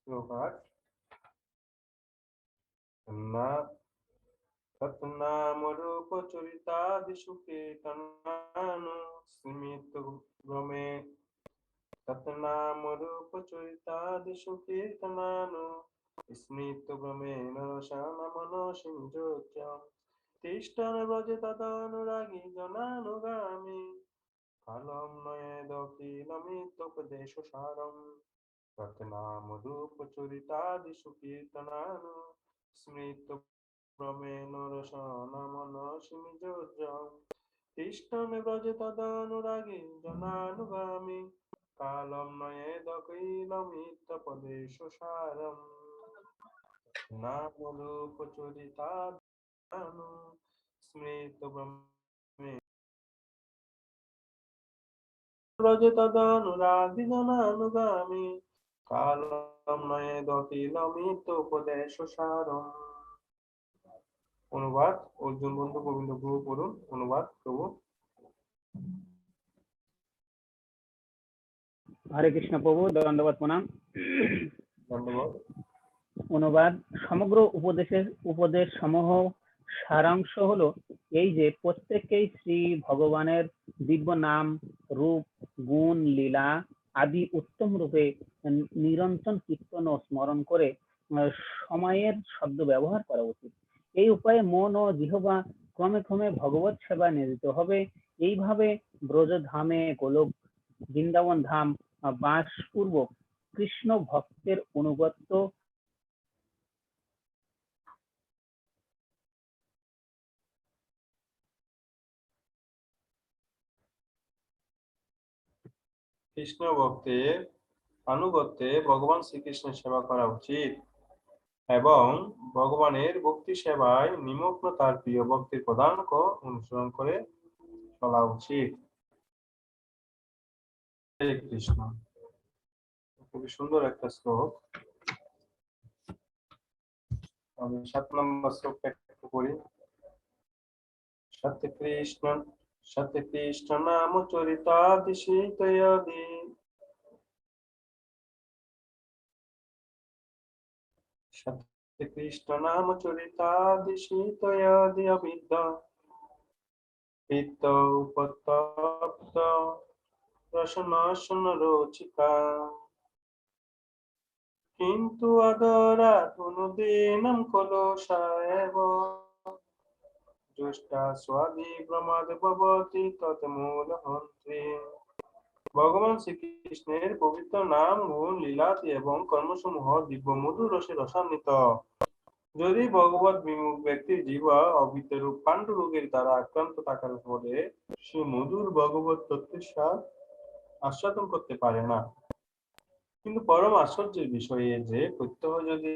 শ্লোকার না তৎনাম রূপ চরিতাদিষু কীর্তনানু স্মিত ভ্রমে তৎনাম রূপ চরিতাদিষু কীর্তনানু স্মিত ভ্রমেণ রসানমনসিঞ্জোচ্যম তিষ্ঠন ব্রজে তদনুরাগী জনানুগামী কালম নয়েদকিলমিতোপদেশসারম তৎনাম রূপ চরিতাদিষু কীর্তনানু স্মৃত ভ্রমেণ রসানমনসিঞ্জোচ্যম তিষ্ঠন ব্রজে তদনুরাগী জনানুগামী কালম নয়েদকিলমিতোপদেশসারম নাম রূপ চরিতানু স্মৃত ব্রহ্মে ব্রজে তদনুরাগী জনানুগামী কালম নয়েদকিলমিতোপদেশসারম। অনুবাদ অর্জুন বন্ধু গোবিন্দ গুরু পড়ুন। অনুবাদ প্রভু। হরে কৃষ্ণ প্রভু, দণ্ডবত প্রণাম। ধন্যবাদ। অনুবাদ সমগ্র উপদেশ সমূহ সারাংশ হলো এই যে প্রত্যেককেই শ্রী ভগবানের দিব্য নাম, রূপ, গুণ, লীলা আদি উত্তম রূপে নিরন্তর কীর্তন ও স্মরণ করে সময়ের শব্দ ব্যবহার করা উচিত। এই উপায়ে মন ও জিহ্বা ক্রমে ক্রমে ভগবত সেবায় নিয়োজিত হবে। এইভাবে ব্রজধামে গোলক বৃন্দাবন ধাম বাসপূর্বক কৃষ্ণ ভক্তের অনুগত্য কৃষ্ণ ভক্তের আনুগত্যে ভগবান শ্রীকৃষ্ণের সেবা করা উচিত এবং ভগবানের ভক্তি সেবায় নিমগ্ন তার প্রিয় ভক্তির পদাঙ্ক অনুসরণ করে চলা উচিত। হরে কৃষ্ণ। খুবই সুন্দর একটা শ্লোক। আমি 7 নম্বর শ্লোকটা একটু পড়ি। সত্য কৃষ্ণ নাম চরিতাদিশীতয়াদি সত্য কৃষ্ণ নাম চরিতাদিশীতয়াদি অবিদ্যা পিত্ত উপতপ্ত রসনাশন রোচিকা কিন্তু আদরা অনুদিনম কলুষায়ব দুষ্টা স্বাদি প্রমাদ ভবতি তৎমূলহন্ত্রী। ভগবান শ্রীকৃষ্ণের পবিত্র নাম, গুণ, লীলাদি এবং কর্মসমূহ দিব্য মধুর রসে রসান্বিত। যদি ভগবত বিমুখ ব্যক্তির জীবা অবিদ্যারূপ পাণ্ডু রোগের দ্বারা আক্রান্ত থাকার ফলে সে মধুর ভগবত তত্ত্বের স্বাদ আস্বাদন করতে পারে না। কিন্তু পরম আশ্চর্যের বিষয় যে প্রত্যহ যদি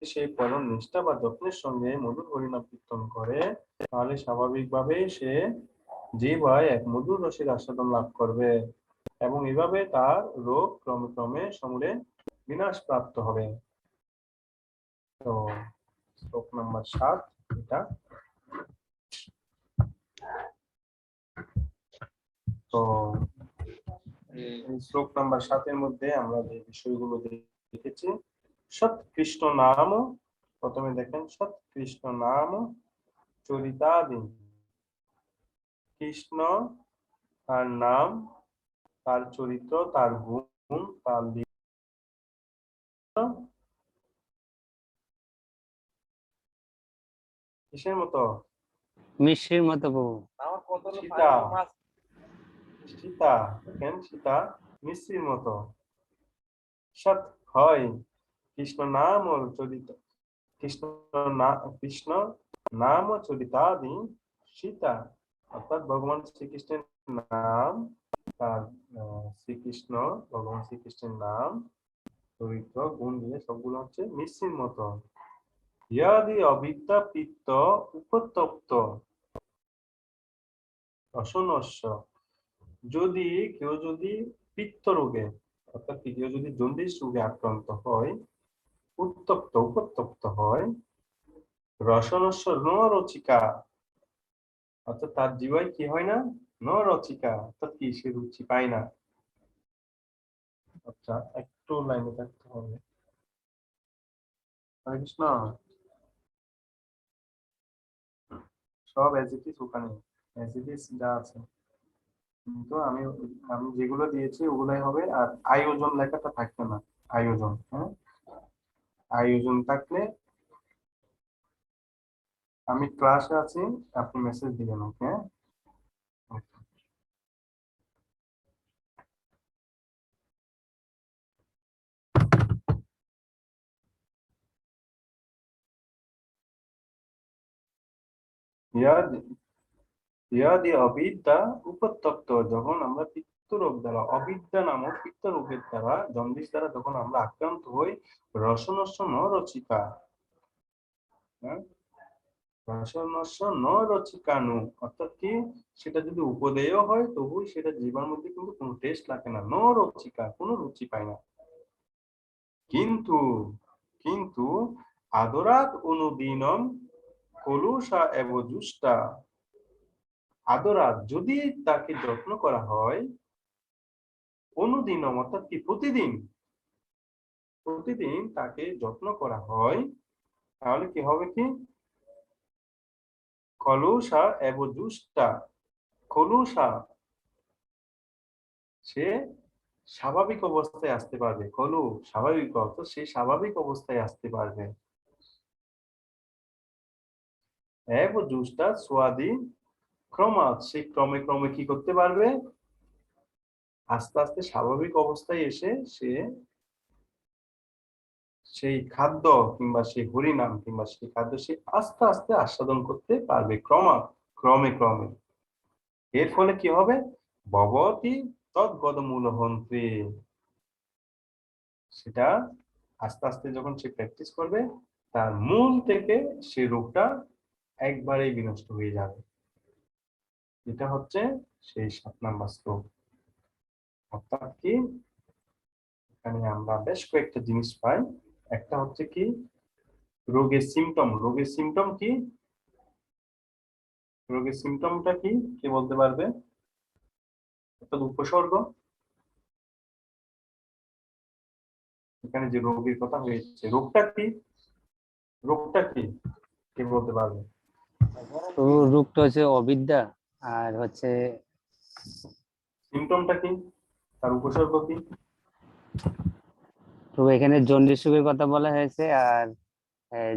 সে পরম নিষ্ঠা বা যত্নের সঙ্গে মধুর হরিনাম কীর্তন করে তাহলে স্বাভাবিকভাবেই সে জিহ্বায় এক মধুর রসের আস্বাদন লাভ করবে এবং এভাবে তার রোগ ক্রমে ক্রমে সমূলে বিনাশ প্রাপ্ত হবে। তো শ্লোক নাম্বার 7 এটা। তো এই শ্লোক নাম্বার 7 এর মধ্যে আমরা যে বিষয়গুলো দেখেছি, সৎ কৃষ্ণ নাম, প্রথমে দেখেন সৎ কৃষ্ণ নাম চরিতাদি। কৃষ্ণ তার নাম, তার চরিত্র, তার গুণ, তার কিসের মতো? মিশ্রির মতো প্রভু। সীতা, সীতা দেখেন, সীতা মিশ্রির মতো। সৎ হয় কৃষ্ণ নাম ও চরিত, কৃষ্ণ নাম ও চরিতাদি সীতা, অর্থাৎ ভগবান শ্রীকৃষ্ণের নাম, তার শ্রীকৃষ্ণ ভগবান শ্রীকৃষ্ণের নাম, চরিত্র, গুণ দিয়ে সবগুলো হচ্ছে মিশ্রির মতো। ইয়াদি অবিদ্যা পিত্ত উপতপ্ত রসনস্য, যদি কেউ যদি পিত্ত রোগে অর্থাৎ কেউ যদি জন্ডিস রোগে আক্রান্ত হয়, উপতপ্ত হয়, রসনস্য নরচিকা, অর্থাৎ তার জিহ্বায় কি হয় না? নরচিকা, অর্থাৎ কি সে রুচি পায় না। আচ্ছা, একটু লাইনে থাকতে হবে। হরে কৃষ্ণ। সব অ্যাজ ইট ইজ ওখানে, অ্যাজ ইট ইজ যা আছে, কিন্তু আমি আমি যেগুলো দিয়েছি ওগুলাই হবে। আর আয়োজন লেখাটা থাকবে না। আয়োজন, হ্যাঁ, আয়োজন থাকলে আমি ক্লাসে আছি, আপনি মেসেজ দিবেন, ওকে? ইয়াদ ইয়াদি অবিদ্যা উপত্যক্ত, যখন আমরা পিত্তরোগ দ্বারা, অবিদ্যা নামক পিত্তরোগের দ্বারা, জন্ডিস দ্বারা যখন আমরা আক্রান্ত হই, রসনস্য ন রচিকা, হ্যাঁ, রসনস্য ন রচিকানু, অর্থাৎ কি, সেটা যদি উপদেয় হয় তবু সেটা জীবার মধ্যে কিন্তু কোনো টেস্ট লাগে না, ন রচিকা, কোনো রুচি পায় না। কিন্তু কিন্তু আদরাত অনুদিনম কলুষা এব জুষ্টা, আদরাত যদি তাকে যত্ন করা হয়, অনুদিনম অর্থাৎ কি প্রতিদিন, প্রতিদিন তাকে যত্ন করা হয়, তাহলে কি হবে, কি, কলুষা এব জুষ্টা, কলুষা, সে স্বাভাবিক অবস্থায় আসতে পারবে। কলু স্বাভাবিক অর্থ, সে স্বাভাবিক অবস্থায় আসতে পারবে। এব জুষ্টা সোয়াদি ক্রমাৎ, সে ক্রমে ক্রমে কি করতে পারবে, আস্তে আস্তে স্বাভাবিক অবস্থায় এসে সে সেই খাদ্য কিংবা সেই হরিনাম কিংবা সেই খাদ্য সে আস্তে আস্তে আস্বাদন করতে পারবে, ক্রমে ক্রমে। এর ফলে কি হবে, ভবতি তদ্গদমূল হন্তে, সেটা আস্তে আস্তে যখন সে প্র্যাকটিস করবে, তার মূল থেকে সে রোগটা একবারেই বিনষ্ট হয়ে যাবে। এটা হচ্ছে সেই 7 নাম্বার শ্লোক। অর্থাৎ কি, এখানে আমরা বেশ কয়েকটা জিনিস পাই। একটা হচ্ছে কি, রোগের সিমটম, রোগের সিমটম কি, রোগের সিমটমটা কি, কে বলতে পারবে? অর্থাৎ উপসর্গ, এখানে যে রোগের কথা হয়েছে, রোগটা কি, রোগটা কি, কে বলতে পারবে? তো রোগটা হচ্ছে অবিদ্যা, আর হচ্ছে সিমটমটা কি, তার উপসর্গ কি? তো এখানে জন্ডিস রোগের কথা বলা হয়েছে। আর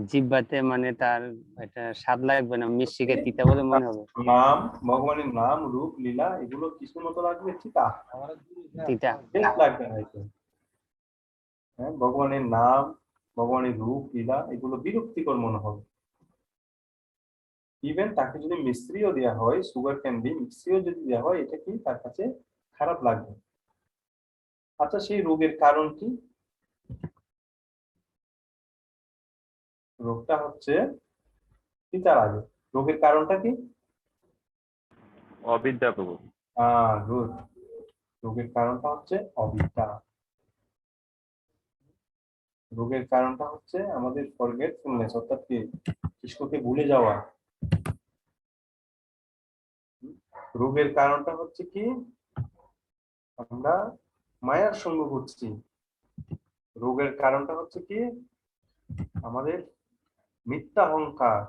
জিহ্বাতে মানে তার এটা স্বাদ লাগবে না, মিষ্টিকে তিতা বলে মনে হবে। নাম, ভগবানের নাম, রূপ, লীলা, এগুলো কিছু মতো লাগবে, ঠিক আছে, তিতা। টেস্ট লাগবে হয়তো। হ্যাঁ, ভগবানের নাম, ভগবানের রূপ, লীলা, এগুলো বিরক্তিকর মনে হবে। ইভেন তাকে যদি মিশ্রিও দেওয়া হয়, সুগার ক্যান্ডি মিশ্রিও যদি দেওয়া হয়, এটা কি তার কাছে খারাপ লাগবে। আচ্ছা, সেই রোগের কারণ কি? রোগটা হচ্ছে তিতা লাগে। রোগের কারণটা কি? অবিদ্যা প্রভু। গুড। রোগের কারণটা হচ্ছে অবিদ্যা। রোগের কারণটা হচ্ছে আমাদের ফরগেটফুলনেস, অর্থাৎ কি, কৃষ্ণকে ভুলে যাওয়া। রোগের কারণটা হচ্ছে কি, আমরা মায়ার সঙ্গ করছি। রোগের কারণটা হচ্ছে কি, আমাদের মিথ্যা অহংকার।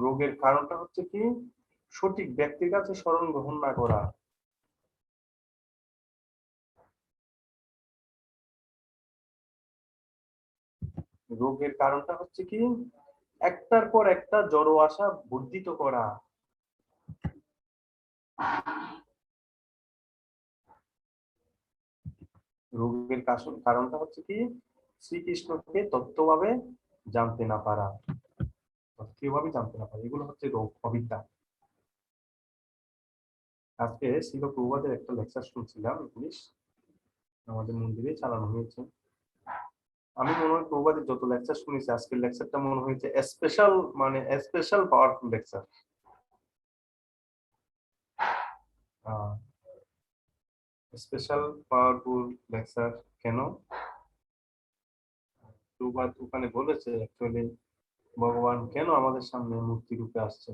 রোগের কারণটা হচ্ছে কি, সঠিক ব্যক্তির কাছে শরণ গ্রহণ না করা। রোগের কারণটা হচ্ছে কি, একটার পর একটা জড়ো আশা বর্ধিত করা। রোগের কারণটা হচ্ছে কি, শ্রীকৃষ্ণকে তত্ত্বভাবে জানতে না পারা, তত্ত্বীয়ভাবে জানতে না পারা, এগুলো হচ্ছে রোগ, অবিদ্যা। আজকে শিল প্রভুপাদের একটা লেকচার শুনছিলাম, ইংলিশ, আমাদের মন্দিরে চালানো হয়েছে। আমি মনে হয় প্রভুপাদের যত লেকচার শুনেছি, আজকের লেকচারটা মনে হয়েছে স্পেশাল, মানে special powerful lecture. Special powerful lecture কেন? প্রভুপাদ ওখানে বলেছে অ্যাকচুয়ালি ভগবান কেন আমাদের সামনে মূর্তি রূপে আসছে।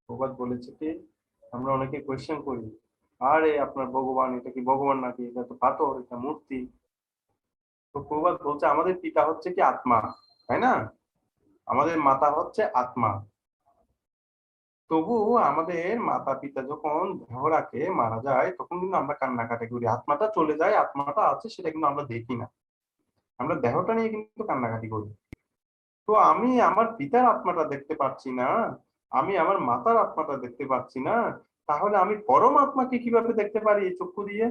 প্রভুপাদ বলেছে কি, আমরা অনেকে কোয়েশ্চেন করি আরে আপনার ভগবান, এটা কি ভগবান নাকি? এটা তো পাথর, এটা মূর্তি। তো প্রবাদ বলছে আমাদের পিতা হচ্ছে কি আত্মা, তাই না? আমাদের মাতা হচ্ছে আত্মা। তবু আমাদের মাতা পিতা যখন দেহরাকে মারা যায় তখন কিন্তু আমরা কান্নাকাটি করি। আত্মাটা চলে যায়, আত্মাটা আছে সেটা কিন্তু আমরা দেখি না, আমরা দেহটা নিয়ে কিন্তু কান্নাকাটি করি। তো আমি আমার পিতার আত্মাটা দেখতে পাচ্ছি না, আমি আমার মাতার আত্মাটা দেখতে পাচ্ছি না, তাহলে আমি পরমাত্মাকে কিভাবে দেখতে পারি এই চক্ষু দিয়ে?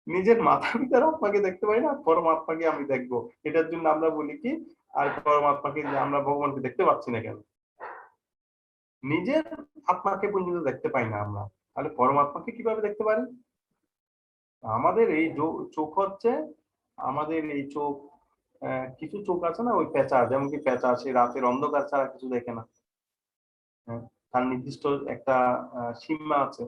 নিজের মাতা পিতার আত্মাকে দেখতে পারি না, পরমাত্মাকে আমি দেখবো? এটার জন্য আমরা বলি কি, আর পরমাত্মাকে যে আমরা ভগবানকে দেখতে পাচ্ছি না কেন? নিজের আত্মাকে পর্যন্ত দেখতে পাই না আমরা, তাহলে পরমাত্মাকে কিভাবে দেখতে পারি? আমাদের এই চোখ হচ্ছে, আমাদের এই চোখ, কিছু চোখ আছে না, ওই পেঁচা, যেমন কি পেঁচা সে রাতের অন্ধকার ছাড়া কিছু দেখে না। হ্যাঁ, তার নির্দিষ্ট একটা সীমা আছে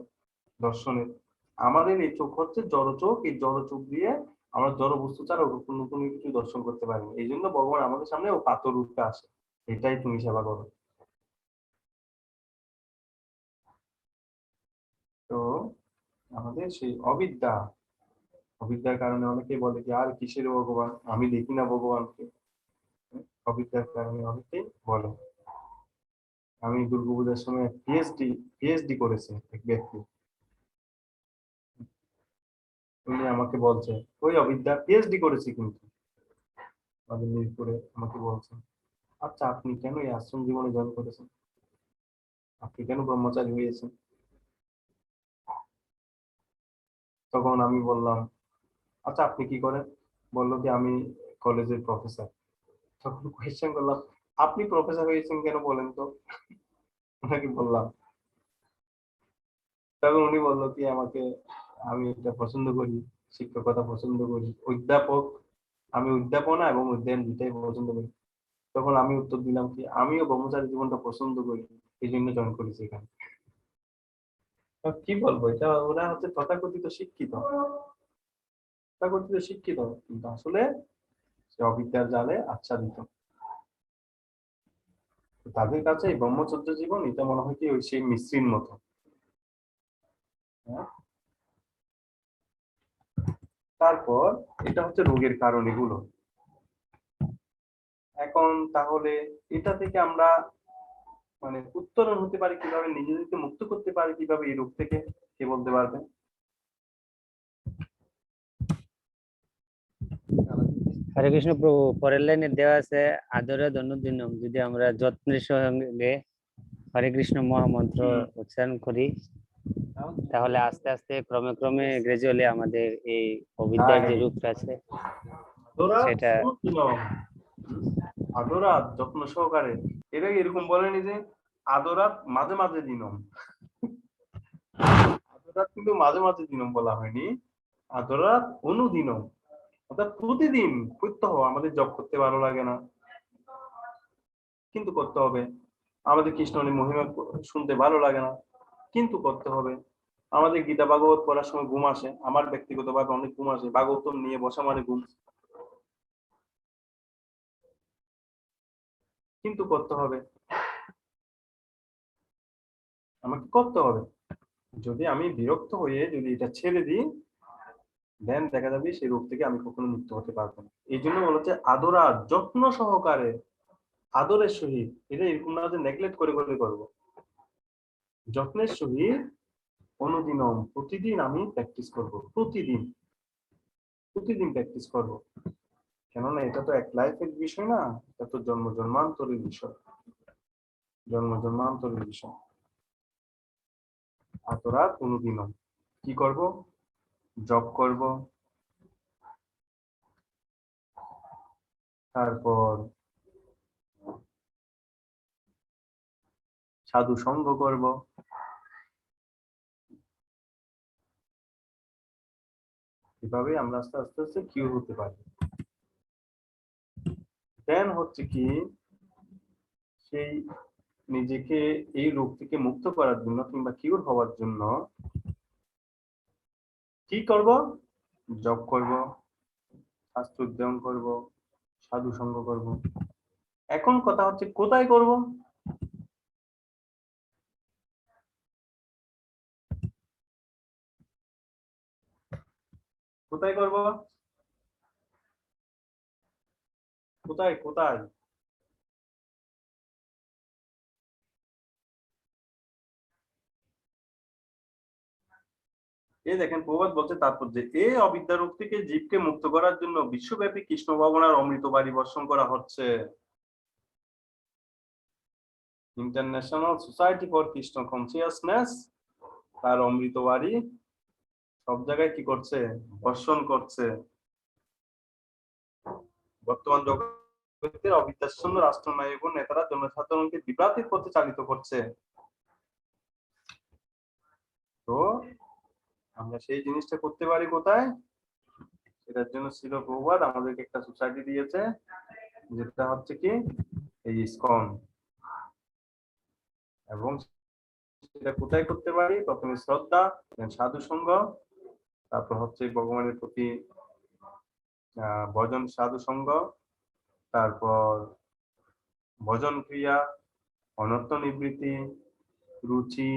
দর্শনের। আমাদের এই চোখ হচ্ছে জড় চোখ, এই জড় চোখ দিয়ে আমরা জড় বস্তু ছাড়া নতুন নতুন কিছু দর্শন করতে পারি না। এই জন্য ভগবান আমাদের সামনে ও পাথর রূপে আসে, এটাই তুমি সেবা করো। তো আমাদের সেই অবিদ্যা, অবিদ্যার কারণে অনেকেই বলে যে আর কিসের ভগবান, আমি দেখি না ভগবানকে। অবিদ্যার কারণে অনেকেই বলে। আমি দুর্গাপূজার সময় পিএইচডি করেছে এক ব্যক্তি, উনি আমাকে বলছে, ওই অবিদ্যা পিএইচডি করেছে কিন্তু আমাদের মিরপুরে, আমাকে বলছেন আচ্ছা আপনি কেন এই আশ্রম জীবনে জয়েন করেছেন, আপনি কেন ব্রহ্মচারী হয়েছেন? তখন আমি বললাম আচ্ছা আপনি কি করেন? বললো কি আমি কলেজের প্রফেসর। তখন কোয়েশ্চেন করলাম আপনি প্রফেসর হয়েছেন কেন বলেন তো? ওনাকে বললাম, তবে উনি বললো কি আমাকে, আমি এটা পছন্দ করি, শিক্ষকতা পছন্দ করি, অধ্যাপক, আমি অধ্যাপনা এবং অধ্যয়ন দুটাই পছন্দ করি। তখন আমি উত্তর দিলাম কি আমিও ব্রহ্মচারী জীবনটা পছন্দ করি, এই জন্য জয়েন করেছি এখানে। তো কি বলবো, এটা ওরা হচ্ছে তথাকথিত শিক্ষিত, তথাকথিত শিক্ষিত, কিন্তু আসলে সে অবিদ্যার জালে আচ্ছাদিত। তো তাদের কাছে এই ব্রহ্মচর্য জীবন এটা মনে হয় কি ওই সেই মিশ্রির মতো। হ্যাঁ? তারপর এটা হচ্ছে রোগের কারণ এগুলো। এখন তাহলে এটা থেকে আমরা মানে উত্তরণ হতে পারি কিভাবে, নিজেদেরকে মুক্ত করতে পারি কিভাবে এই রোগ থেকে, কে বলতে পারবে? হরে কৃষ্ণ প্রভু, পরের লাইনে দেওয়া আছে আদরে দৈনন্দিন যদি আমরা যত্নের সঙ্গে হরে কৃষ্ণ মহামন্ত্র উচ্চারণ করি, তাহলে আস্তে আস্তে ক্রমে ক্রমে গ্রাজুয়ালি আমাদের এই অবিদ্যার যে রূপটা আছে আদরা সেটা। দিনম, আদরা যত্ন সহকারে, এটা এরকম বলেনি যে আদরাত মাঝে মাঝে দিনম, আদরাত কিন্তু মাঝে মাঝে দিনম বলা হয়নি, আদরাত অনুদিনম, অর্থাৎ প্রতিদিন প্রত্যহ। আমাদের জপ করতে ভালো লাগে না কিন্তু করতে হবে, আমাদের কৃষ্ণের মহিমা শুনতে ভালো লাগে না কিন্তু করতে হবে, আমাদের গীতা ভাগবত পড়ার সময় ঘুম আসে, আমার ব্যক্তিগতভাবে অনেক ঘুম আসে, ভাগবতম নিয়ে বসা মানে ঘুম, কিন্তু করতে হবে, আমাকে করতে হবে। যদি আমি বিরক্ত হয়ে যদি এটা ছেড়ে দিই, দেন দেখা যাবে সেই রোগ থেকে আমি কখনো মুক্ত হতে পারবো না। এই জন্য বলা হচ্ছে আদরা যত্ন সহকারে, আদরের সহিত, এটা এরকম না যে নেগলেক্ট করে করে করবো, যত্নের সহিত অনুদিনম, প্রতিদিন আমি প্র্যাকটিস করব, প্রতিদিন প্রতিদিন প্র্যাকটিস করব। কেননা এটা তো এক লাইফের বিষয় না, এটা তো জন্ম জন্মান্তরের বিষয়, জন্ম জন্মান্তরের বিষয়। আতরাত অনুদিনম কি করব? জব করব, তারপর সাধু সঙ্গ করব, এভাবে আমরা আস্তে আস্তে আস্তে কিউর হতে পারি। দেন হচ্ছে কি, সেই নিজেকে এই রোগ থেকে মুক্ত করার জন্য কিংবা কিউর হওয়ার জন্য কি করব? জব করব, শাস্ত্র অধ্যয়ন করব, সাধু সঙ্গ করব। এখন কথা হচ্ছে কোথায় করব? কোথায় করব? কোথায় কোথায়? এই দেখেন প্রবাদ বলছে তাৎপর্য, এই অবিদ্যা রূপ থেকে জীবকে মুক্ত করার জন্য বিশ্বব্যাপী কৃষ্ণ ভাবনার অমৃত বাড়ি বর্ষণ করা হচ্ছে। International society for Krishna consciousness তার অমৃত বাড়ি সব জায়গায় কি করছে? বর্ষণ করছে। বর্তমান জগতের অবিদ্যাশূন্য রাষ্ট্রনায়ক ও নেতারা জনসাধারণকে বিভ্রান্তির পথে চালিত করছে। তো আমরা সেই জিনিসটা করতে পারি কোথায়? সেটার জন্য ছিল প্রবাদ আমাদেরকে একটা সোসাইটি দিয়েছে, যেটা হচ্ছে কি এই ইসকন। এবং সেটা কোথায় করতে পারি? প্রথমে শ্রদ্ধা, সাধু সঙ্গ, তারপর হচ্ছে ভগবানের প্রতি ভজন সাধু সঙ্গ, তারপর ভজন ক্রিয়া, অনর্থ নিবৃত্তি, রুচি,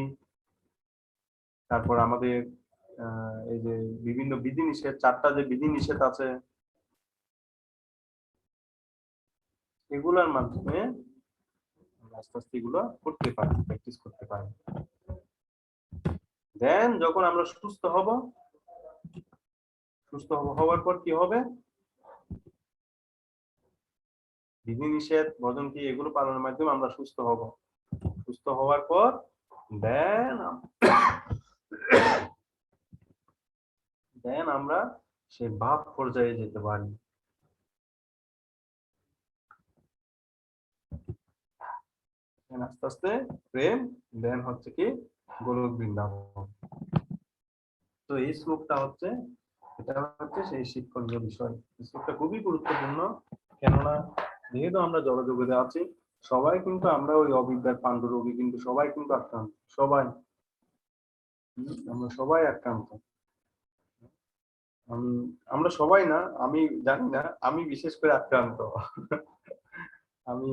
তারপর আমাদের এই যে বিভিন্ন বিধিনিষেধ, 4টা যে বিধিনিষেধ আছে, এগুলোর মাধ্যমে আস্তে আস্তে এগুলো করতে পারি, প্র্যাকটিস করতে পারি। দেন যখন আমরা সুস্থ হব, হওয়ার পর কি হবে? বিধিনিষেধ, ভজন কি এগুলো পালনের মাধ্যমে আমরা সুস্থ হব। সুস্থ হওয়ার পর দেন আমরা সেই ভাব পর্যায়ে যেতে পারি। আস্তে আস্তে প্রেম, দেন হচ্ছে কি গোলক বৃন্দাবন। তো এই শ্লোকটা হচ্ছে, এটা হচ্ছে সেই শিক্ষণীয় বিষয়। এই শ্লোকটা খুবই গুরুত্বপূর্ণ, কেননা যেহেতু আমরা জড়জগতে আছি, সবাই কিন্তু আমরা ওই অবিদ্যার পাণ্ডু রোগী, কিন্তু সবাই কিন্তু আক্রান্ত, সবাই আমরা সবাই আক্রান্ত। আমরা সবাই না, আমি জানি না, আমি বিশেষ করে আক্রান্ত। আমি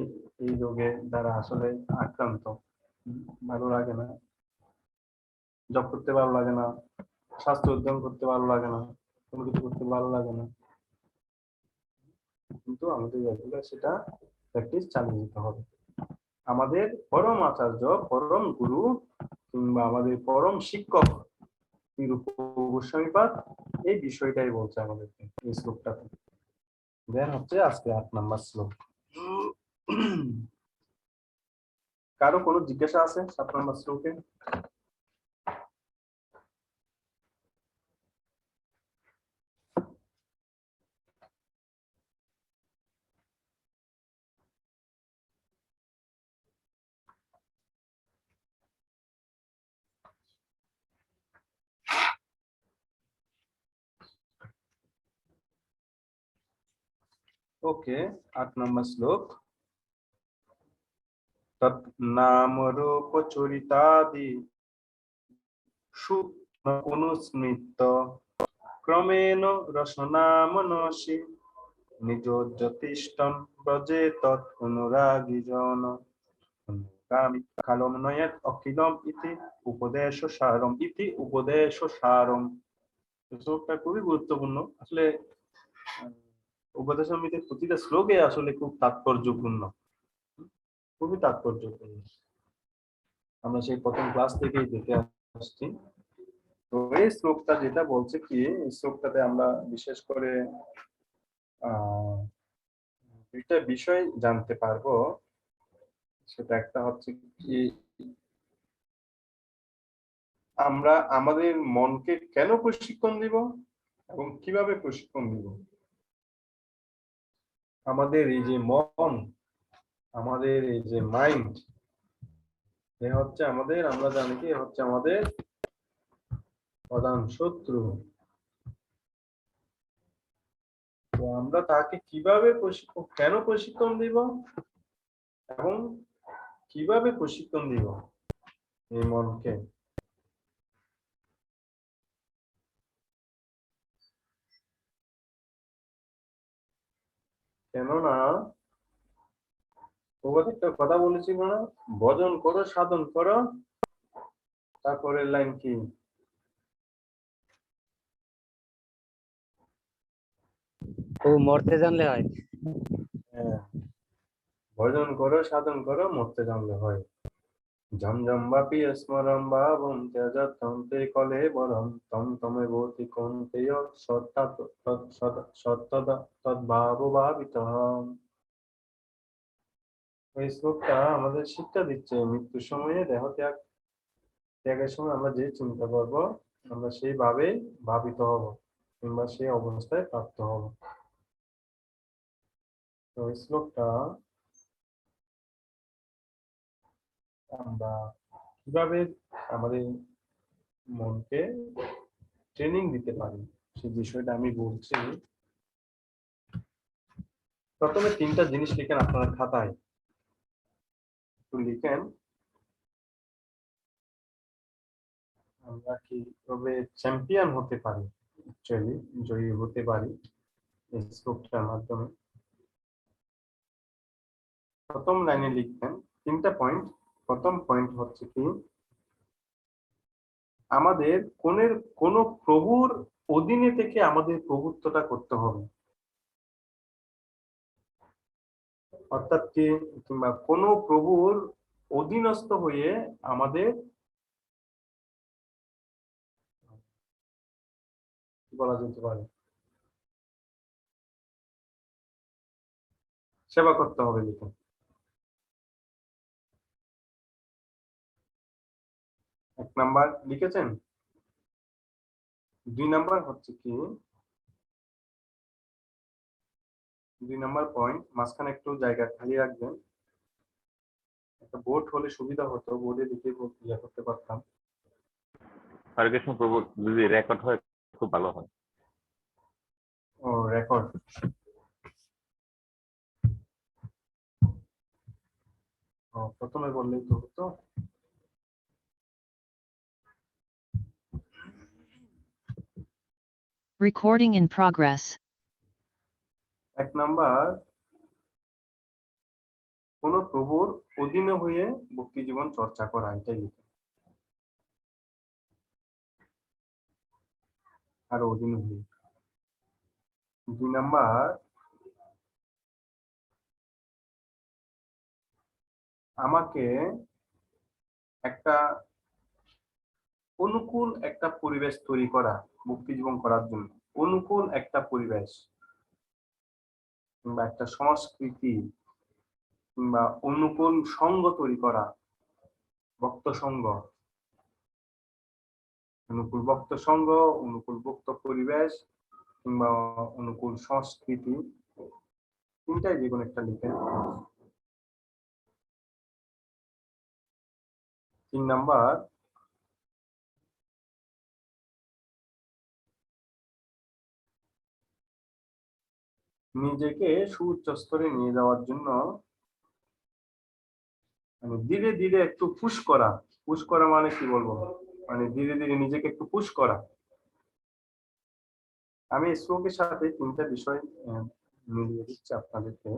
এই রোগে দ্বারা আসলে আক্রান্ত। ভালো লাগে না, জব করতে ভালো লাগে না, স্বাস্থ্য উদ্যম করতে ভালো লাগে না, কোনো কিছু করতে ভালো লাগে না, কিন্তু আমাদের রেগুলার সেটা প্র্যাকটিস চালিয়ে যেতে হবে। আমাদের পরম আচার্য, পরম গুরু কিংবা আমাদের পরম শিক্ষক নিরূপ গোস্বামীপাদ এই বিষয়টাই বলছে আমাদেরকে এই শ্লোকটাতে। দেন হচ্ছে আজকে 8 নাম্বার শ্লোক। কারো কোনো জিজ্ঞাসা আছে 7 নাম্বার শ্লোকে? ओके, 8 नंबर श्लोक। तत् नाम रूप चरितादि अनुस्मृत क्रमेण रसनामनसि निजोज्योतिष्ठं व्रजे तत् अनुरागी जन अनुगामि कालं नयत् अखिलम् इति उपदेश सारम्। শ্লোকটা খুবই গুরুত্বপূর্ণ আসলে। উপদেশামৃতের প্রতিটা শ্লোকে আসলে খুব তাৎপর্যপূর্ণ, খুবই তাৎপর্যপূর্ণ। আমরা সেই প্রথম ক্লাস থেকেই দেখে আসছি। তো এই শ্লোকটা যেটা বলছে কি, এই শ্লোকটাতে আমরা বিশেষ করে দুইটা বিষয় জানতে পারবো। সেটা একটা হচ্ছে কি, আমরা আমাদের মনকে কেন প্রশিক্ষণ দিব এবং কিভাবে প্রশিক্ষণ দিব। আমাদের এই যে মন, আমাদের এই যে মাইন্ড, এ হচ্ছে আমাদের, আমরা জানি কি হচ্ছে আমাদের প্রধান শত্রু। তো আমরা তাকে কিভাবে কেন প্রশিক্ষণ দিব এবং কিভাবে প্রশিক্ষণ দিব এই মনকে। কেননা প্রবাদ একটা কথা বলেছিল না, ভজন করো সাধন করো, তারপরের লাইন কি, ও মরতে জানলে হয়। হ্যাঁ, ভজন করো সাধন করো মরতে জানলে হয়। ঝমঝম বাপি স্মরম ভাবম ত্যজতন্তে কলে বরম তম তমে ভূতি কন্তেয় তদ্ভাব ভাবিতম। এই শ্লোকটা আমাদের শিক্ষা দিচ্ছে মৃত্যুর সময়ে ত্যাগের সময় আমরা যে চিন্তা করব আমরা সেইভাবে ভাবিত হব কিংবা সেই অবস্থায় প্রাপ্ত হব। তো এই শ্লোকটা আমরা কিভাবে আমাদের মনকে ট্রেনিং দিতে পারি সেই বিষয়টা আমি বলছি। প্রথমে তিনটা জিনিস লিখেন আপনার খাতায়, একটু লিখেন আমরা কিভাবে চ্যাম্পিয়ন হতে পারি, অ্যাকচুয়ালি জয়ী হতে পারি এই শ্লোকটার মাধ্যমে। প্রথম লাইনে লিখবেন তিনটা পয়েন্ট। প্রথম পয়েন্ট হচ্ছে কি আমাদের কোন প্রভুর অধীনে থেকে আমাদের প্রভুত্বটা করতে হবে, অর্থাৎ কি কিংবা কোন প্রভুর অধীনস্থ হয়ে আমাদের কি বলা যেতে পারে সেবা করতে হবে। লিখুন 1 নাম্বার লিখেছেন। 2 নাম্বার হচ্ছে কি 2 নাম্বার পয়েন্ট মাঝখানে একটু জায়গা খালি রাখবেন। একটা বোর্ড হলে সুবিধা হতো, বোর্ডে লিখে ইয়ে করতে পারতাম। হরে কৃষ্ণ প্রভু, যদি রেকর্ড হয় খুব ভালো হয়। ও রেকর্ড, প্রথমে বললেই তো হতো। Recording in progress. 1 নাম্বার কোন প্রভুর অধীনে হয়ে ভক্তি জীবন চর্চা করা, এটাই লিখুন। আর অধীনে হয়ে। 2 নাম্বার আমাকে একটা অনুকূল একটা পরিবেশ তৈরি করা ভক্তি জীবন করার জন্য, অনুকূল একটা পরিবেশ কিংবা একটা সংস্কৃতি কিংবা অনুকূল সঙ্গ তৈরি করা, ভক্ত সঙ্গ, অনুকূল ভক্ত সঙ্গ, অনুকূল ভক্ত পরিবেশ কিংবা অনুকূল সংস্কৃতি, তিনটাই যে কোনো একটা লিখেন। 3 নাম্বার নিজেকে সুউচ্চ স্তরে নিয়ে যাওয়ার জন্য মানে ধীরে ধীরে একটু পুশ করা। পুশ করা মানে কি বলবো, মানে ধীরে ধীরে নিজেকে একটু পুশ করা। আমি শ্লোকের সাথে তিনটা বিষয় মিলিয়ে দিচ্ছি আপনাদেরকে।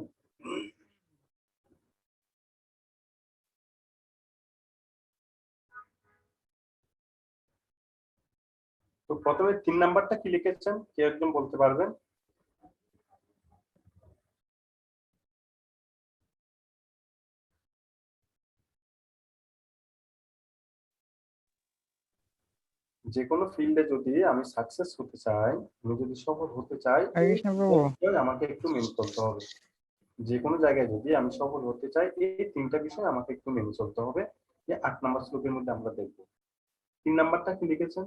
তো প্রথমে 3 নাম্বারটা কি লিখেছেন কেউ একজন বলতে পারবেন? যে কোনো ফিল্ডে যদি আমি সাকসেস হতে চাই, আমি যদি সফল হতে চাই, হরে এই কৃষ্ণ প্রভু। বিষয় আমাকে একটু মেনে চলতে হবে। যে কোনো জায়গায় যদি আমি সফল হতে চাই এই তিনটা বিষয় আমাকে একটু মেনে চলতে হবে। যে 8 নাম্বার শ্লোকের মধ্যে আমরা দেখবো। 3 নাম্বারটা কি লিখেছেন?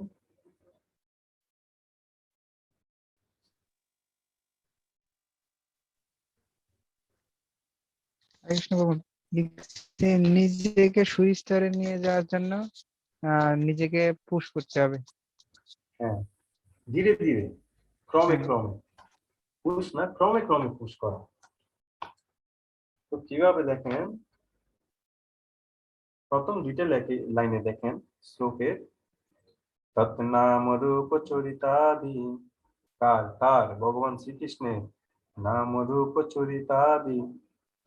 হরে কৃষ্ণ প্রভু। লিখছে, নিজেকে সুস্তরে নিয়ে যাওয়ার জন্য নিজেকে পুশ করতে হবে। হ্যাঁ, ধীরে ধীরে, ক্রমে হ্যাঁ। ক্রমে পুশ না, ক্রমে ক্রমে পুশ করা। তো কিভাবে দেখেন, প্রথম দুইটা লাইনে দেখেন শ্লোকের তৎনাম রূপ চরিতাদি, কার ভগবান শ্রীকৃষ্ণের নাম রূপ চরিতাদি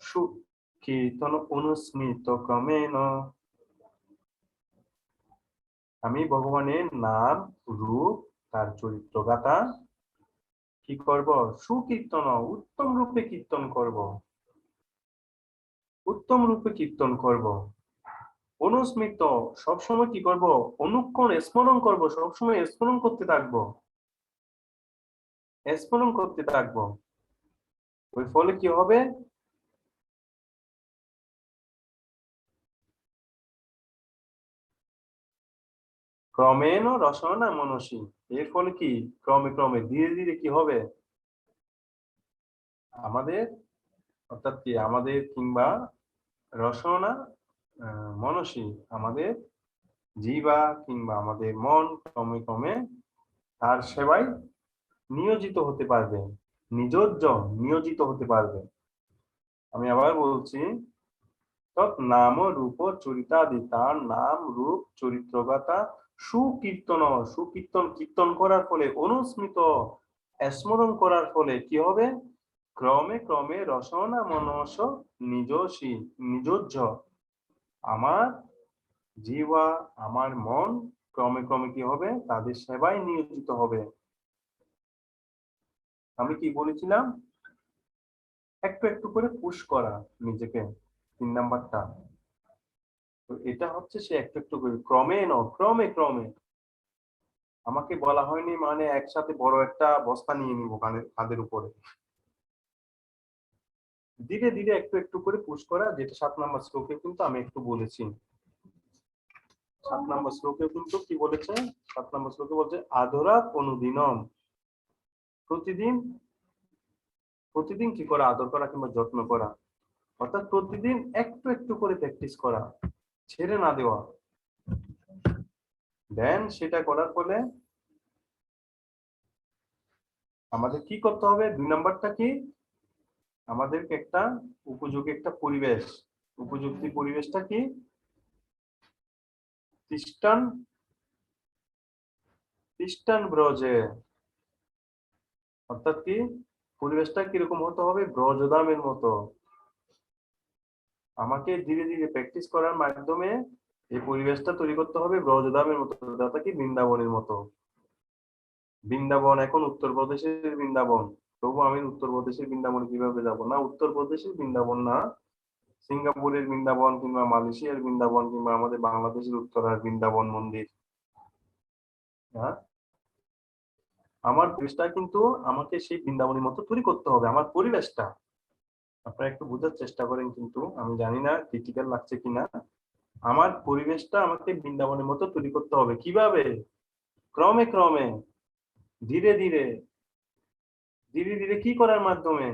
সুকীর্তন অনুস্মৃত ক্রমেণ। আমি ভগবানের নাম রূপ তার চরিত্র গাথা কি করব? সুকীর্তন, উত্তম রূপে কীর্তন করব, উত্তম রূপে কীর্তন করব। অনুস্মৃত, সবসময় কি করব? অনুক্ষণ স্মরণ করব, সবসময় স্মরণ করতে থাকবো, স্মরণ করতে থাকবো। ওই ফলে কি হবে? ক্রমেণ রসনা মনসী। এর ফলে কি? ক্রমে ক্রমে ধীরে ধীরে কি হবে? আমাদের, অর্থাৎ কি আমাদের, কিংবা রসনা মনসী, আমাদের জিহ্বা কিংবা আমাদের মন ক্রমে ক্রমে তার সেবায় নিয়োজিত হতে পারবে, নিজজ্জ নিয়োজিত হতে পারবে। আমি আবার বলছি, তৎ নাম রূপ চরিতাদি, তার নাম রূপ চরিত্রগাতা সুকীর্তন, সুকীর্তন কীর্তন করার ফলে, অনুস্মৃত স্মরণ করার ফলে কি হবে? ক্রমে ক্রমে রসনা মনস নিজস্বী, নিজজ্জ, আমার জিহ্বা আমার মন ক্রমে ক্রমে কি হবে? তাদের সেবায় নিয়োজিত হবে। আমি কি বলেছিলাম? একটু একটু করে পুশ করা নিজেকে, 3 নাম্বারটা। তো এটা হচ্ছে সে একটু একটু করে, ক্রমে ক্রমে ক্রমে। আমাকে বলা হয়নি মানে একসাথে বড় একটা বস্তা নিয়ে নিব কাঁধের উপরে। ধীরে ধীরে একটু একটু করে পুশ করা, যেটা 7 নাম্বার শ্লোকে কিন্তু আমি একটু বলেছি। 7 নাম্বার শ্লোকে কিন্তু কি বলেছে? 7 নাম্বার শ্লোকে বলছে আদরাত অনুদিনম, প্রতিদিন, প্রতিদিন কি করা? আদর করা কিংবা যত্ন করা, অর্থাৎ প্রতিদিন একটু একটু করে প্র্যাকটিস করা, ছেড়ে না দেওয়া। দেন সেটা করার ফলে আমাদের কি করতে হবে? 2 নাম্বারটা কি? আমাদেরকে একটা উপযোগী একটা পরিবেশ, উপযুক্ত পরিবেশটা কি? খ্রিস্টান, খ্রিস্টান ব্রজে, অর্থাৎ কি পরিবেশটা কিরকম হতে হবে? ব্রজধামের মতো। আমাকে ধীরে ধীরে প্র্যাকটিস করার মাধ্যমে এই পরিবেশটা তৈরি করতে হবে ব্রজধামের মতো, অর্থাৎ কি বৃন্দাবনের মতো। বৃন্দাবন এখন উত্তরপ্রদেশের বৃন্দাবন, তবু আমি উত্তরপ্রদেশের বৃন্দাবন কিভাবে যাব? না, উত্তরপ্রদেশের বৃন্দাবন না, সিঙ্গাপুরের বৃন্দাবন কিংবা মালয়েশিয়ার বৃন্দাবন কিংবা আমাদের বাংলাদেশের উত্তরার বৃন্দাবন মন্দির। হ্যাঁ, আমার পরিবেশটা কিন্তু আমাকে সেই বৃন্দাবনের মতো তৈরি করতে হবে, আমার পরিবেশটা। আপনারা একটু বোঝার চেষ্টা করেন, কিন্তু আমি জানি না ক্রিটিক্যাল লাগছে কিনা। আমার পরিবেশটা আমাকে বৃন্দাবনের মতো তৈরি করতে হবে। কিভাবে? ক্রমে ক্রমে, ধীরে ধীরে, ধীরে ধীরে কি করার মাধ্যমে?